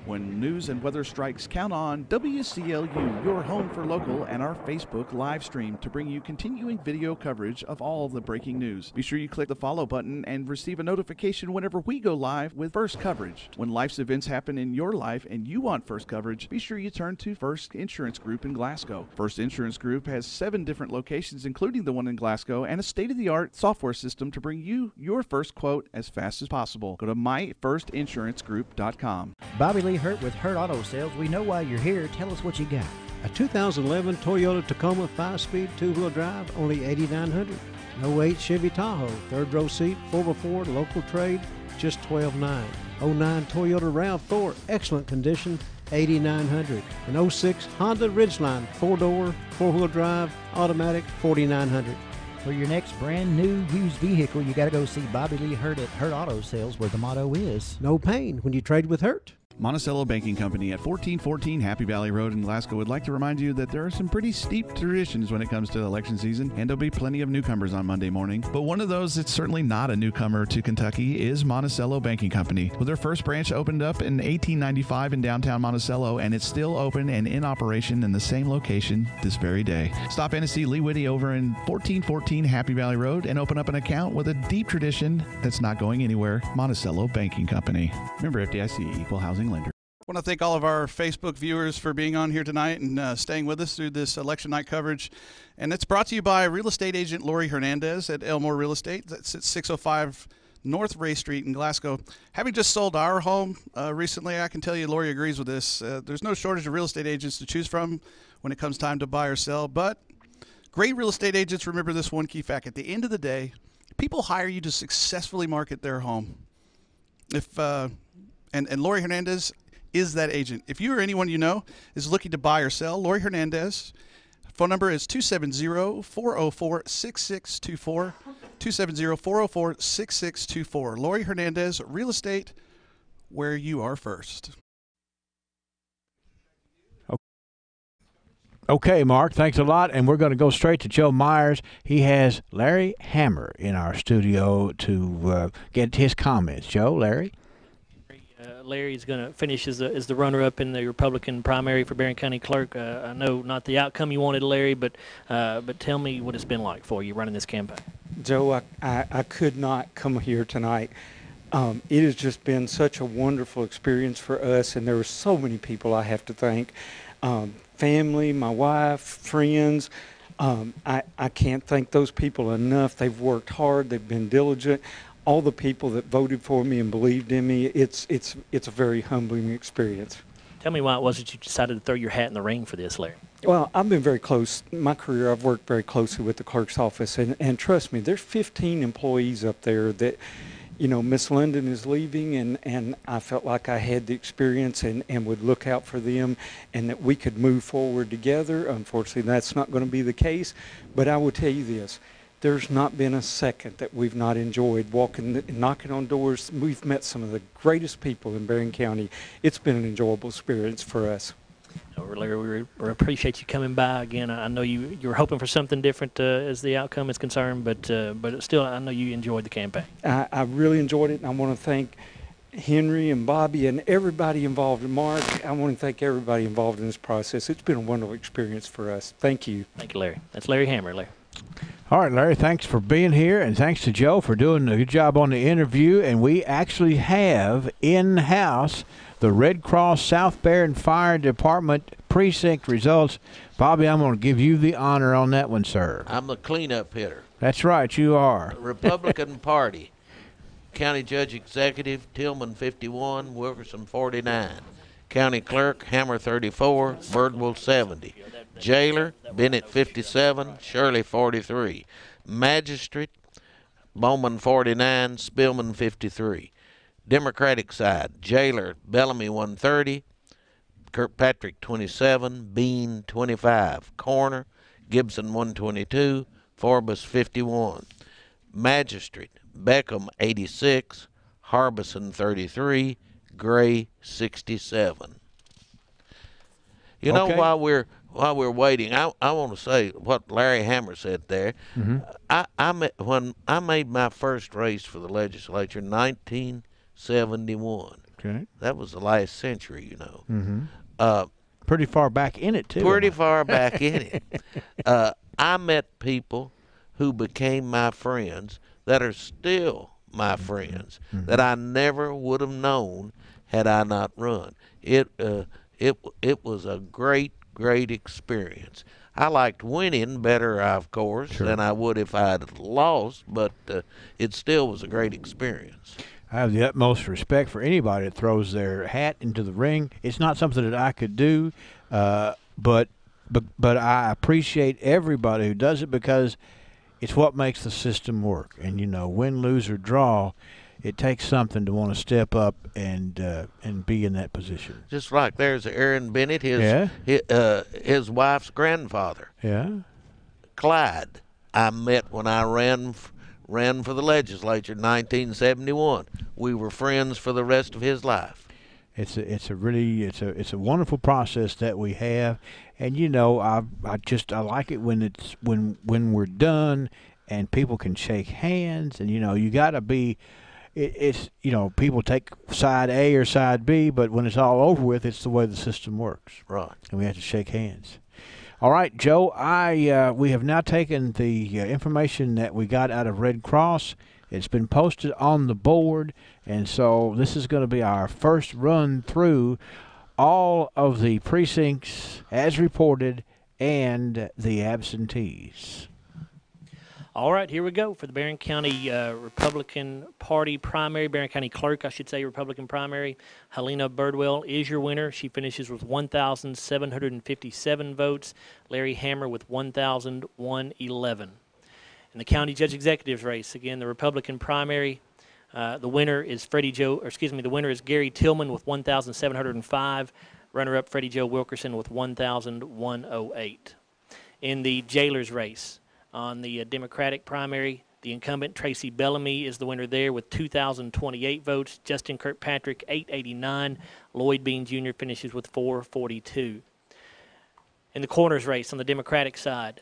When news and weather strikes, count on WCLU, your home for local, and our Facebook live stream to bring you continuing video coverage of all the breaking news. Be sure you click the follow button and receive a notification whenever we go live with first coverage. When life's events happen in your life and you want first coverage, be sure you turn to First Insurance Group in Glasgow. First Insurance Group has 7 different locations, including the one in Glasgow, and a state-of-the-art software system to bring you your first quote as fast as possible. Go to myfirstinsurancegroup.com. Bobby Lee Hurt with Hurt Auto Sales. We know why you're here. Tell us what you got. A 2011 Toyota Tacoma 5-speed 2-wheel drive, only $8,900. No 08 Chevy Tahoe, 3rd row seat, 4x4, local trade, just $12,900. 09 Toyota RAV4, excellent condition, $8,900. An 06 Honda Ridgeline, 4-door, 4-wheel drive, automatic, $4,900. For your next brand new used vehicle, you got to go see Bobby Lee Hurt at Hurt Auto Sales, where the motto is no pain when you trade with Hurt. Monticello Banking Company at 1414 Happy Valley Road in Glasgow would like to remind you that there are some pretty steep traditions when it comes to election season, and there'll be plenty of newcomers on Monday morning. But one of those that's certainly not a newcomer to Kentucky is Monticello Banking Company. Well, their first branch opened up in 1895 in downtown Monticello, and it's still open and in operation in the same location this very day. Stop in to see Lee Whitty over in 1414 Happy Valley Road and open up an account with a deep tradition that's not going anywhere. Monticello Banking Company. Member FDIC, Equal Housing Lender. I want to thank all of our Facebook viewers for being on here tonight and staying with us through this election night coverage. And it's brought to you by real estate agent Lori Hernandez at Elmore Real Estate. That's at 605 North Ray Street in Glasgow. Having just sold our home recently, I can tell you Lori agrees with this. There's no shortage of real estate agents to choose from when it comes time to buy or sell. But great real estate agents remember this one key fact. At the end of the day, people hire you to successfully market their home. And Lori Hernandez is that agent. If you or anyone you know is looking to buy or sell, Lori Hernandez, phone number is 270-404-6624, 270-404-6624. Lori Hernandez, real estate, where you are first. Okay, Mark, thanks a lot, and we're going to go straight to Joe Myers. He has Larry Hammer in our studio to get his comments. Joe, Larry? Larry's going to finish as the runner-up in the Republican primary for Barren County Clerk. I know not the outcome you wanted, Larry, but tell me what it's been like for you running this campaign. Joe, I could not come here tonight. It has just been such a wonderful experience for us, and there were so many people I have to thank. Family, my wife, friends. I can't thank those people enough. They've worked hard. They've been diligent. All the people that voted for me and believed in me, it's a very humbling experience. Tell me why it was that you decided to throw your hat in the ring for this, Larry. Well, I've been very close. My career, I've worked very closely with the clerk's office, and trust me, there's 15 employees up there that, you know, Miss London is leaving, and I felt like I had the experience and would look out for them and that we could move forward together. Unfortunately, that's not going to be the case, but I will tell you this. There's not been a second that we've not enjoyed walking and knocking on doors. We've met some of the greatest people in Barren County. It's been an enjoyable experience for us. Larry, we appreciate you coming by again. I know you were hoping for something different as the outcome is concerned, but still, I know you enjoyed the campaign. I really enjoyed it, and I want to thank Henry and Bobby and everybody involved. And Mark, I want to thank everybody involved in this process. It's been a wonderful experience for us. Thank you. Thank you, Larry. That's Larry Hammer, Larry. All right, Larry, thanks for being here, and thanks to Joe for doing a good job on the interview. And we actually have in-house the Red Cross South Barren Fire Department precinct results. Bobby, I'm going to give you the honor on that one, sir. I'm the cleanup hitter. That's right, you are. Republican Party. County Judge Executive, Tillman 51, Wilkerson 49. County Clerk, Hammer 34, Birdwell 70. Jailer, Bennett 57, Shirley 43. Magistrate, Bowman 49, Spillman 53. Democratic side, Jailer, Bellamy 130, Kirkpatrick 27, Bean 25. Coroner, Gibson 122, Forbes 51. Magistrate, Beckham 86, Harbison 33, Gray 67. You know, Okay. while we're waiting, I want to say what Larry Hammer said there. When I made my first race for the legislature in 1971. Okay. That was the last century, you know. Pretty far back in it, too. Pretty far back in it. I met people who became my friends that are still my friends that I never would have known had I not run. It was a great experience. I liked winning better, of course, than I would if I had lost, but it still was a great experience. I have the utmost respect for anybody that throws their hat into the ring. It's not something that I could do, but I appreciate everybody who does it because it's what makes the system work. And, you know, win, lose, or draw, it takes something to want to step up and be in that position. Just like there's Aaron Bennett, his wife's grandfather. Yeah. Clyde, I met when I ran for the legislature in 1971. We were friends for the rest of his life. It's a wonderful process that we have, and you know I like it when we're done and people can shake hands, and you know you got to be. It's you know people take side A or side B, but when it's all over with, it's the way the system works. Right. And we have to shake hands. All right, Joe. We have now taken the information that we got out of Red Cross. It's been posted on the board, and so this is going to be our first run through all of the precincts as reported and the absentees. All right, here we go for the Barren County Republican Party primary, Barren County Clerk, I should say, Republican primary. Helena Birdwell is your winner. She finishes with 1,757 votes. Larry Hammer with 1,111. In the County Judge Executives race, again, the Republican primary, the winner is the winner is Gary Tillman with 1,705. Runner-up Freddie Joe Wilkerson with 1,108. In the Jailers race, on the Democratic primary, the incumbent Tracy Bellamy is the winner there with 2,028 votes. Justin Kirkpatrick, 889. Lloyd Bean Jr. finishes with 442. In the coroner's race on the Democratic side,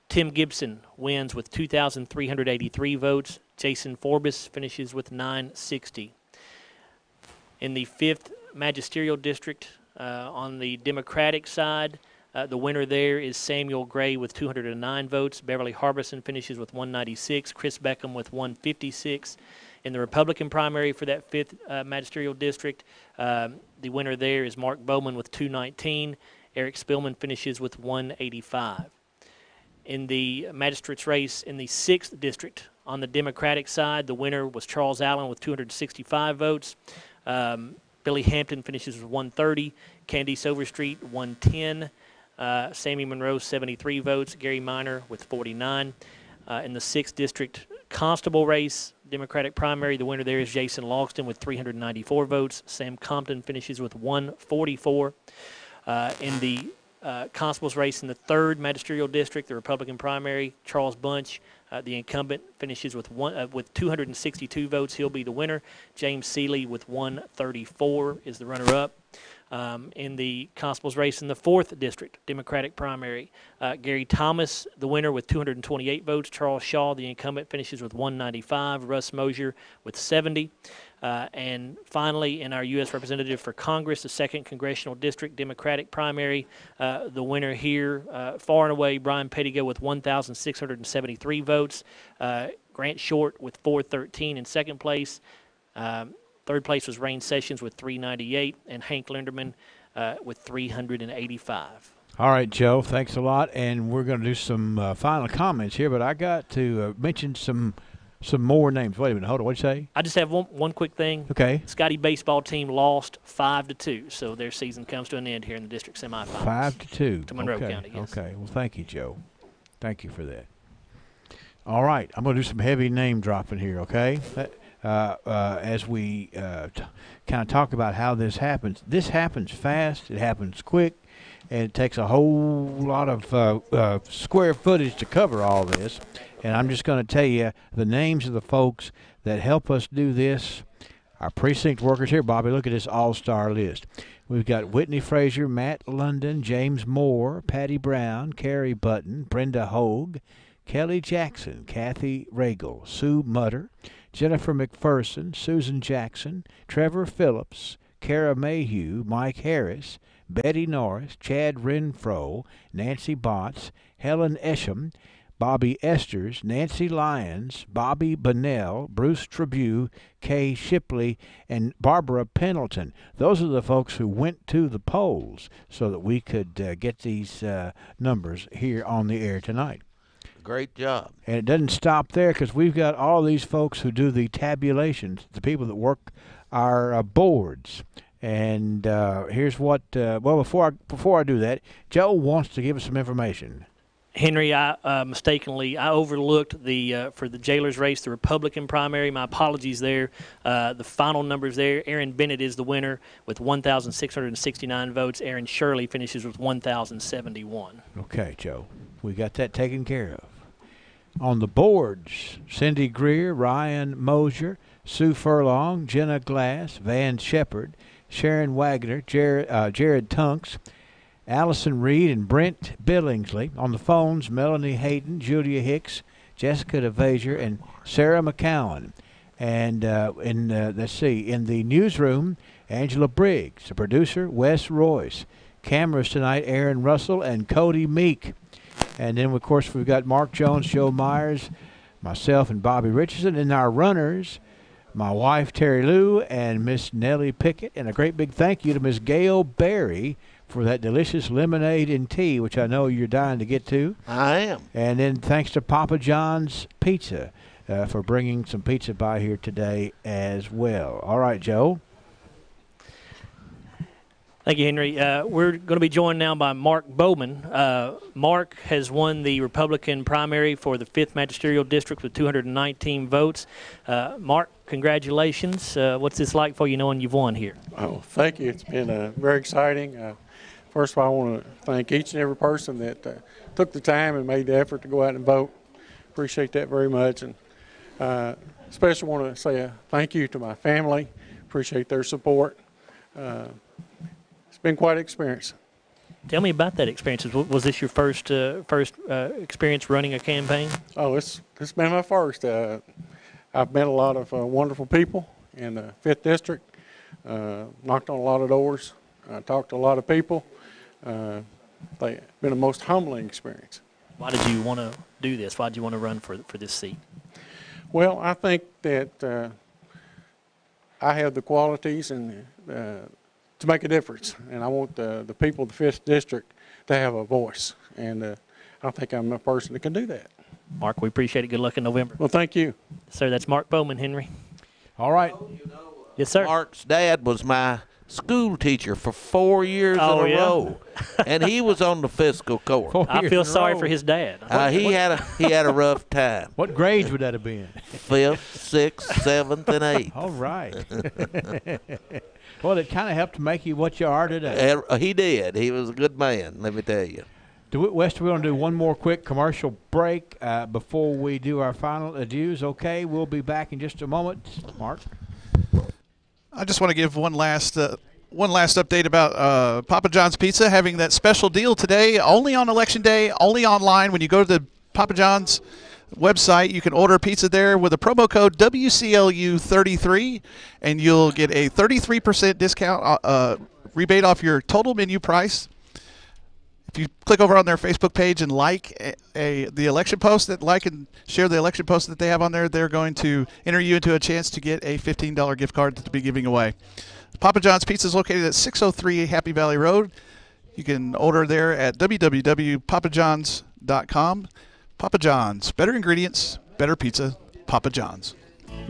Tim Gibson wins with 2,383 votes. Jason Forbes finishes with 960. In the 5th Magisterial District, on the Democratic side, the winner there is Samuel Gray with 209 votes. Beverly Harbison finishes with 196. Chris Beckham with 156. In the Republican primary for that 5th Magisterial District, the winner there is Mark Bowman with 219. Eric Spillman finishes with 185. In the magistrate's race in the 6th District, on the Democratic side, the winner was Charles Allen with 265 votes. Billy Hampton finishes with 130. Candice Overstreet, 110. Sammy Monroe, 73 votes. Gary Minor with 49. In the 6th District Constable race, Democratic primary, the winner there is Jason Logston with 394 votes. Sam Compton finishes with 144. In the Constable's race in the 3rd Magisterial District, the Republican primary, Charles Bunch, the incumbent, finishes with 262 votes. He'll be the winner. James Seeley with 134 is the runner-up. In the Constable's race in the 4th District, Democratic primary, Gary Thomas, the winner with 228 votes. Charles Shaw, the incumbent, finishes with 195. Russ Mosier with 70. And finally, in our U.S. Representative for Congress, the 2nd Congressional District, Democratic primary, the winner here, far and away, Brian Pettigo with 1,673 votes. Grant Short with 413 in 2nd place. 3rd place was Rain Sessions with 398, and Hank Linderman with 385. All right, Joe, thanks a lot. And we're going to do some final comments here, but I got to mention some more names. Wait a minute, hold on, what'd you say? I just have one quick thing. Okay. Scotty baseball team lost 5-2, so their season comes to an end here in the district semifinals. 5-2 to Monroe okay. County. Yes. Okay. Well, thank you, Joe. Thank you for that. All right, I'm going to do some heavy name dropping here. Okay. As we kind of talk about how this happens. This happens fast. It happens quick. And it takes a whole lot of square footage to cover all this. And I'm just going to tell you the names of the folks that help us do this. Our precinct workers here. Bobby, look at this all-star list. We've got Whitney Frazier, Matt London, James Moore, Patty Brown, Carrie Button, Brenda Hogue, Kelly Jackson, Kathy Regal, Sue Mutter, Jennifer McPherson, Susan Jackson, Trevor Phillips, Kara Mayhew, Mike Harris, Betty Norris, Chad Renfro, Nancy Botts, Helen Esham, Bobby Esters, Nancy Lyons, Bobby Bunnell, Bruce Tribune, Kay Shipley, and Barbara Pendleton. Those are the folks who went to the polls so that we could get these numbers here on the air tonight. Great job. And it doesn't stop there because we've got all these folks who do the tabulations, the people that work our boards. And here's what, before I do that, Joe wants to give us some information. Henry, I mistakenly overlooked for the jailer's race, the Republican primary. My apologies there. The final numbers there. Aaron Bennett is the winner with 1,669 votes. Aaron Shirley finishes with 1,071. Okay, Joe. We got that taken care of. On the boards, Cindy Greer, Ryan Mosier, Sue Furlong, Jenna Glass, Van Shepard, Sharon Wagner, Jared Tunks, Allison Reed, and Brent Billingsley. On the phones, Melanie Hayden, Julia Hicks, Jessica DeVasier, and Sarah McCowan. And let's see, in the newsroom, Angela Briggs. The producer, Wes Royce. Cameras tonight, Aaron Russell and Cody Meek. And then, of course, we've got Mark Jones, Joe Myers, myself, and Bobby Richardson. And our runners, my wife, Terry Lou, and Miss Nellie Pickett. And a great big thank you to Miss Gail Berry for that delicious lemonade and tea, which I know you're dying to get to. I am. And then thanks to Papa John's Pizza for bringing some pizza by here today as well. All right, Joe. Thank you, Henry. We're going to be joined now by Mark Bowman. Mark has won the Republican primary for the 5th Magisterial District with 219 votes. Mark, congratulations. What's this like for you knowing you've won here? Oh, thank you. It's been very exciting. First of all, I want to thank each and every person that took the time and made the effort to go out and vote. Appreciate that very much. And especially want to say a thank you to my family. Appreciate their support. It's been quite an experience. Tell me about that experience. Was this your first experience running a campaign? Oh, it's been my first. I've met a lot of wonderful people in the 5th District, knocked on a lot of doors, talked to a lot of people. It's been a most humbling experience. Why did you want to do this? Why did you want to run for this seat? Well, I think that I have the qualities and to make a difference, and I want the people of the 5th District to have a voice, and I think I'm a person that can do that. Mark, we appreciate it. Good luck in November. Well, thank you. Sir, that's Mark Bowman, Henry. All right. Yes, sir. Mark's dad was my school teacher for 4 years in a row, and he was on the fiscal court. I feel sorry for his dad. He had a rough time. What grades would that have been? 5th, 6th, 7th, and 8th. All right. Well, it kind of helped to make you what you are today. He did. He was a good man, let me tell you. West, we're going to do one more quick commercial break before we do our final adieus. Okay, we'll be back in just a moment. Mark? I just want to give one last update about Papa John's Pizza having that special deal today, only on Election Day, only online. When you go to the Papa John's website, you can order a pizza there with a promo code WCLU33, and you'll get a 33% discount rebate off your total menu price. If you click over on their Facebook page and like the election post, and share the election post that they have on there, they're going to enter you into a chance to get a $15 gift card to be giving away. Papa John's Pizza is located at 603 Happy Valley Road. You can order there at www.papajohns.com. Papa John's, better ingredients, better pizza. Papa John's.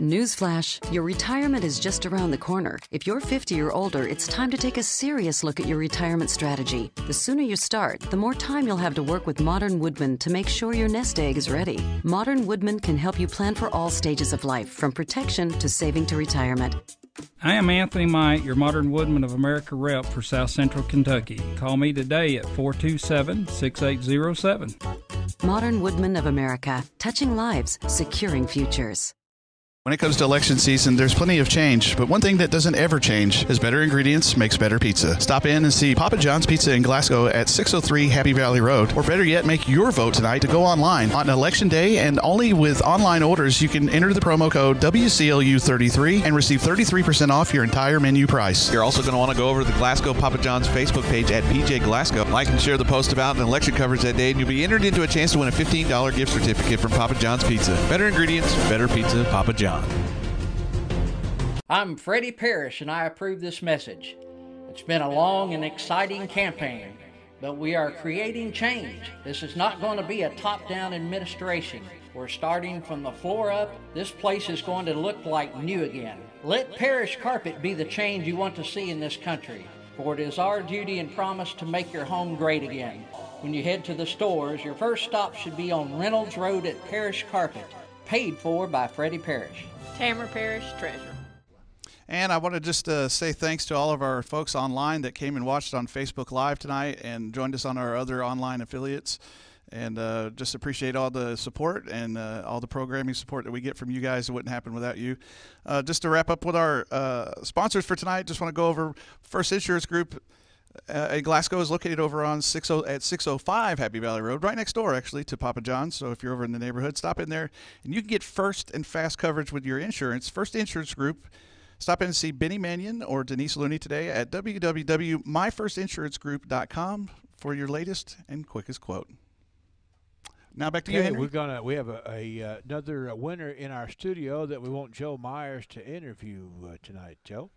Newsflash, your retirement is just around the corner. If you're 50 or older, it's time to take a serious look at your retirement strategy. The sooner you start, the more time you'll have to work with Modern Woodman to make sure your nest egg is ready. Modern Woodman can help you plan for all stages of life, from protection to saving to retirement. I am Anthony Might, your Modern Woodman of America rep for South Central Kentucky. Call me today at 427-6807. Modern Woodman of America, touching lives, securing futures. When it comes to election season, there's plenty of change, but one thing that doesn't ever change is better ingredients makes better pizza. Stop in and see Papa John's Pizza in Glasgow at 603 Happy Valley Road, or better yet, make your vote tonight to go online on Election Day, and only with online orders you can enter the promo code WCLU33 and receive 33% off your entire menu price. You're also going to want to go over to the Glasgow Papa John's Facebook page at PJ Glasgow. Like and share the post about an election coverage that day, and you'll be entered into a chance to win a $15 gift certificate from Papa John's Pizza. Better ingredients, better pizza, Papa John. I'm Freddie Parrish, and I approve this message. It's been a long and exciting campaign, but we are creating change. This is not going to be a top-down administration. We're starting from the floor up. This place is going to look like new again. Let Parrish Carpet be the change you want to see in this country, for it is our duty and promise to make your home great again. When you head to the stores, your first stop should be on Reynolds Road at Parrish Carpet, paid for by Freddie Parrish. Tamara Parrish, Treasurer. And I want to just say thanks to all of our folks online that came and watched on Facebook Live tonight and joined us on our other online affiliates. And just appreciate all the support and all the programming support that we get from you guys. It wouldn't happen without you. Just to wrap up with our sponsors for tonight, just want to go over First Insurance Group in Glasgow is located over on 605 Happy Valley Road, right next door, actually, to Papa John's. So if you're over in the neighborhood, stop in there. And you can get first and fast coverage with your insurance. First Insurance Group. Stop in and see Benny Mannion or Denise Looney today at www.myfirstinsurancegroup.com for your latest and quickest quote. Now back to you, Henry. We have another winner in our studio that we want Joe Myers to interview tonight. Joe?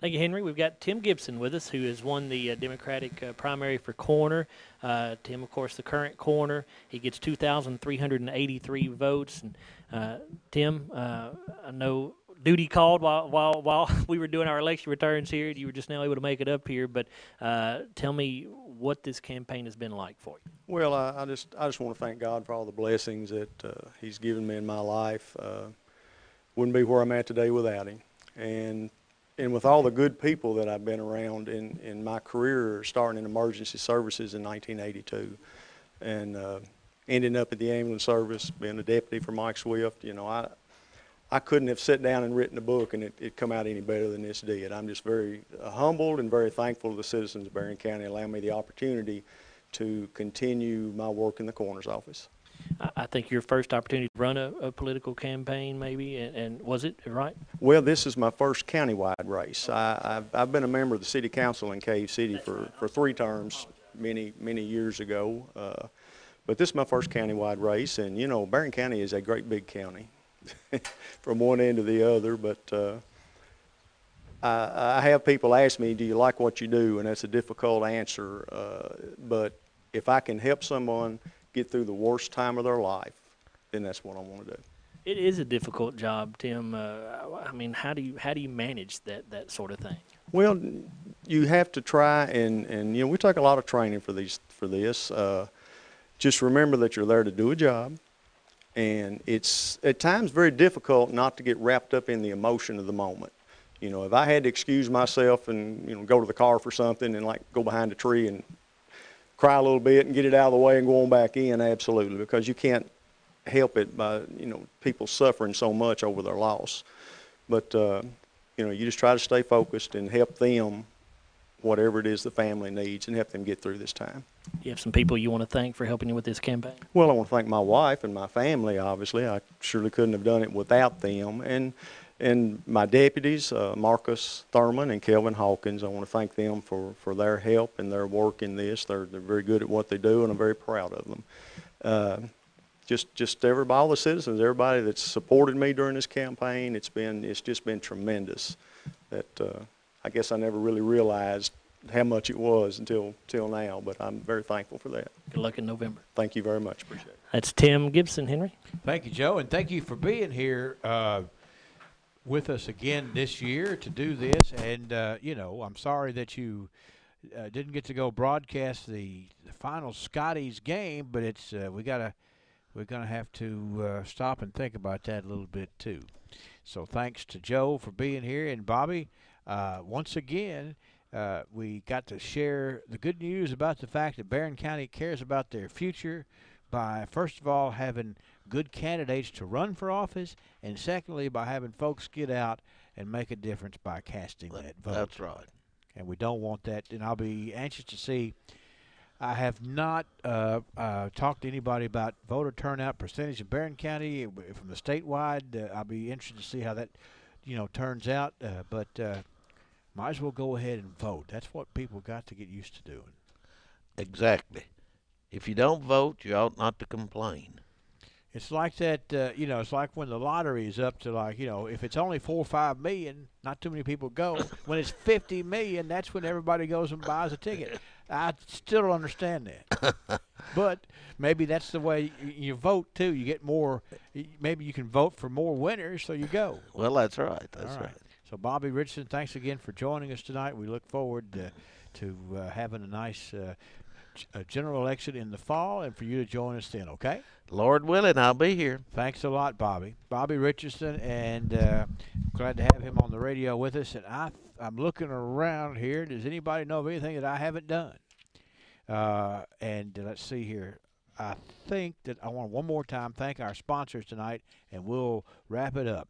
Thank you, Henry. We've got Tim Gibson with us, who has won the Democratic primary for coroner. Tim, of course, the current coroner. He gets 2,383 votes. And Tim, I know duty called while we were doing our election returns here. You were just now able to make it up here, but tell me what this campaign has been like for you. Well, I just want to thank God for all the blessings that He's given me in my life. Wouldn't be where I'm at today without Him, and with all the good people that I've been around in my career, starting in emergency services in 1982, and ending up at the ambulance service, being a deputy for Mike Swift. You know, I couldn't have sat down and written a book and it come out any better than this did. I'm just very humbled and very thankful to the citizens of Barren County allowing me the opportunity to continue my work in the coroner's office. I think your first opportunity to run a political campaign, maybe, and was it right? Well, this is my first countywide race. I've been a member of the city council in Cave City for 3 terms many years ago, but this is my first countywide race, and you know, Barren County is a great big county. From one end to the other, but I have people ask me, do you like what you do? And that's a difficult answer, but if I can help someone get through the worst time of their life, then that's what I want to do. It is a difficult job, Tim. I mean, how do you manage that sort of thing? Well, you have to try, and we take a lot of training for this. Just remember that you're there to do a job, and it's at times very difficult not to get wrapped up in the emotion of the moment. If I had to excuse myself and go to the car for something and like go behind a tree and cry a little bit and get it out of the way and go on back in, absolutely, because you can't help it by people suffering so much over their loss. But you just try to stay focused and help them, whatever it is the family needs, and help them get through this time. You have some people you want to thank for helping you with this campaign? Well, I want to thank my wife and my family, obviously. I surely couldn't have done it without them. And my deputies, Marcus Thurman and Kelvin Hawkins, I want to thank them for their help and their work in this. They're very good at what they do, and I'm very proud of them. Just everybody, all the citizens, everybody that's supported me during this campaign, it's just been tremendous. That I guess I never really realized how much it was until now, but I'm very thankful for that. Good luck in November. Thank you very much. Appreciate it. That's Tim Gibson, Henry. Thank you, Joe, and thank you for being here with us again this year to do this. And, I'm sorry that you didn't get to go broadcast the final Scotties game, but it's we're going to have to stop and think about that a little bit too. So thanks to Joe for being here, and Bobby, once again, we got to share the good news about the fact that Barren County cares about their future by, first of all, having good candidates to run for office, and secondly, by having folks get out and make a difference by casting that vote. That's right. And we don't want that, and I'll be anxious to see. I have not talked to anybody about voter turnout percentage in Barren County from the statewide. I'll be interested to see how that, turns out. But might as well go ahead and vote. That's what people got to get used to doing. Exactly. If you don't vote, you ought not to complain. It's like that, it's like when the lottery is up to if it's only 4 or 5 million, not too many people go. When it's 50 million, that's when everybody goes and buys a ticket. I still don't understand that. But maybe that's the way you vote, too. You get more, maybe you can vote for more winners, so you go. Well, that's right. That's All right. right. So, Bobby Richardson, thanks again for joining us tonight. We look forward to having a nice general election in the fall, and for you to join us then, okay? Lord willing, I'll be here. Thanks a lot, Bobby. Bobby Richardson, and glad to have him on the radio with us. And I'm looking around here. Does anybody know of anything that I haven't done? And let's see here. I think that I want to one more time thank our sponsors tonight, and we'll wrap it up.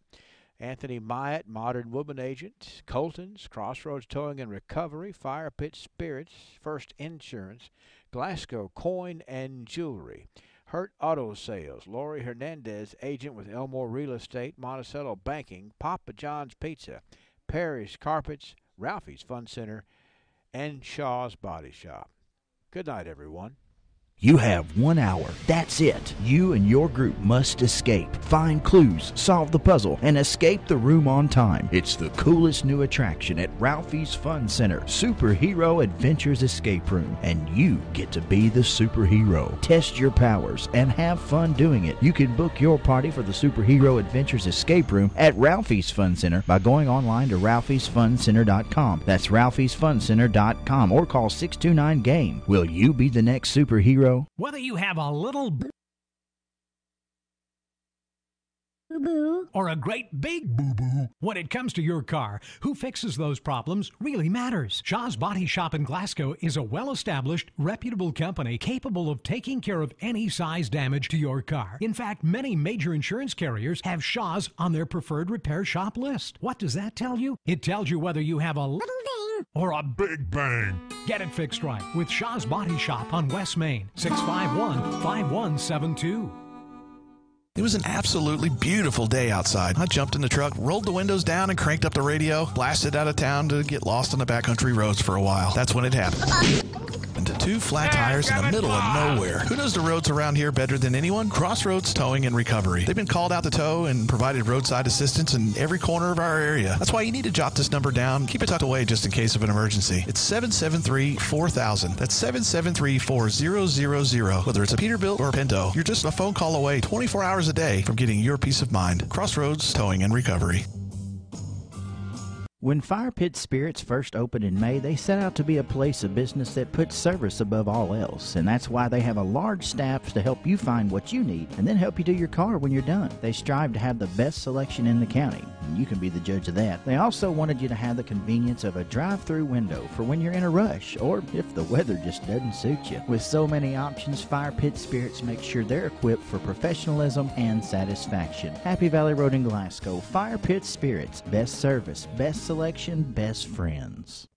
Anthony Myatt, Modern Woodman Agent, Colton's, Crossroads Towing and Recovery, Fire Pit Spirits, First Insurance, Glasgow Coin and Jewelry, Hurt Auto Sales, Lori Hernandez, Agent with Elmore Real Estate, Monticello Banking, Papa John's Pizza, Parrish Carpets, Ralphie's Fun Center, and Shaw's Body Shop. Good night, everyone. You have 1 hour. That's it. You and your group must escape. Find clues, solve the puzzle, and escape the room on time. It's the coolest new attraction at Ralphie's Fun Center, Superhero Adventures Escape Room, and you get to be the superhero. Test your powers and have fun doing it. You can book your party for the Superhero Adventures Escape Room at Ralphie's Fun Center by going online to ralphiesfuncenter.com. That's ralphiesfuncenter.com, or call 629-GAME. Will you be the next superhero? Whether you have a little boo-boo or a great big boo-boo, when it comes to your car, who fixes those problems really matters. Shaw's Body Shop in Glasgow is a well-established, reputable company capable of taking care of any size damage to your car. In fact, many major insurance carriers have Shaw's on their preferred repair shop list. What does that tell you? It tells you whether you have a little ding or a big bang. Get it fixed right with Shaw's Body Shop on West Main, 651-5172. It was an absolutely beautiful day outside. I jumped in the truck, rolled the windows down, and cranked up the radio, blasted out of town to get lost on the backcountry roads for a while. That's when it happened. And 2 flat tires in the middle of nowhere. Who knows the roads around here better than anyone? Crossroads Towing and Recovery. They've been called out to tow and provided roadside assistance in every corner of our area. That's why you need to jot this number down. Keep it tucked away just in case of an emergency. It's 773-4000. That's 773-4000. Whether it's a Peterbilt or a Pinto, you're just a phone call away 24 hours a day from getting your peace of mind. Crossroads Towing and Recovery. When Fire Pit Spirits first opened in May, they set out to be a place of business that puts service above all else, and that's why they have a large staff to help you find what you need and then help you do your car when you're done. They strive to have the best selection in the county, and you can be the judge of that. They also wanted you to have the convenience of a drive-through window for when you're in a rush or if the weather just doesn't suit you. With so many options, Fire Pit Spirits make sure they're equipped for professionalism and satisfaction. Happy Valley Road in Glasgow, Fire Pit Spirits, best service, best selection, best friends.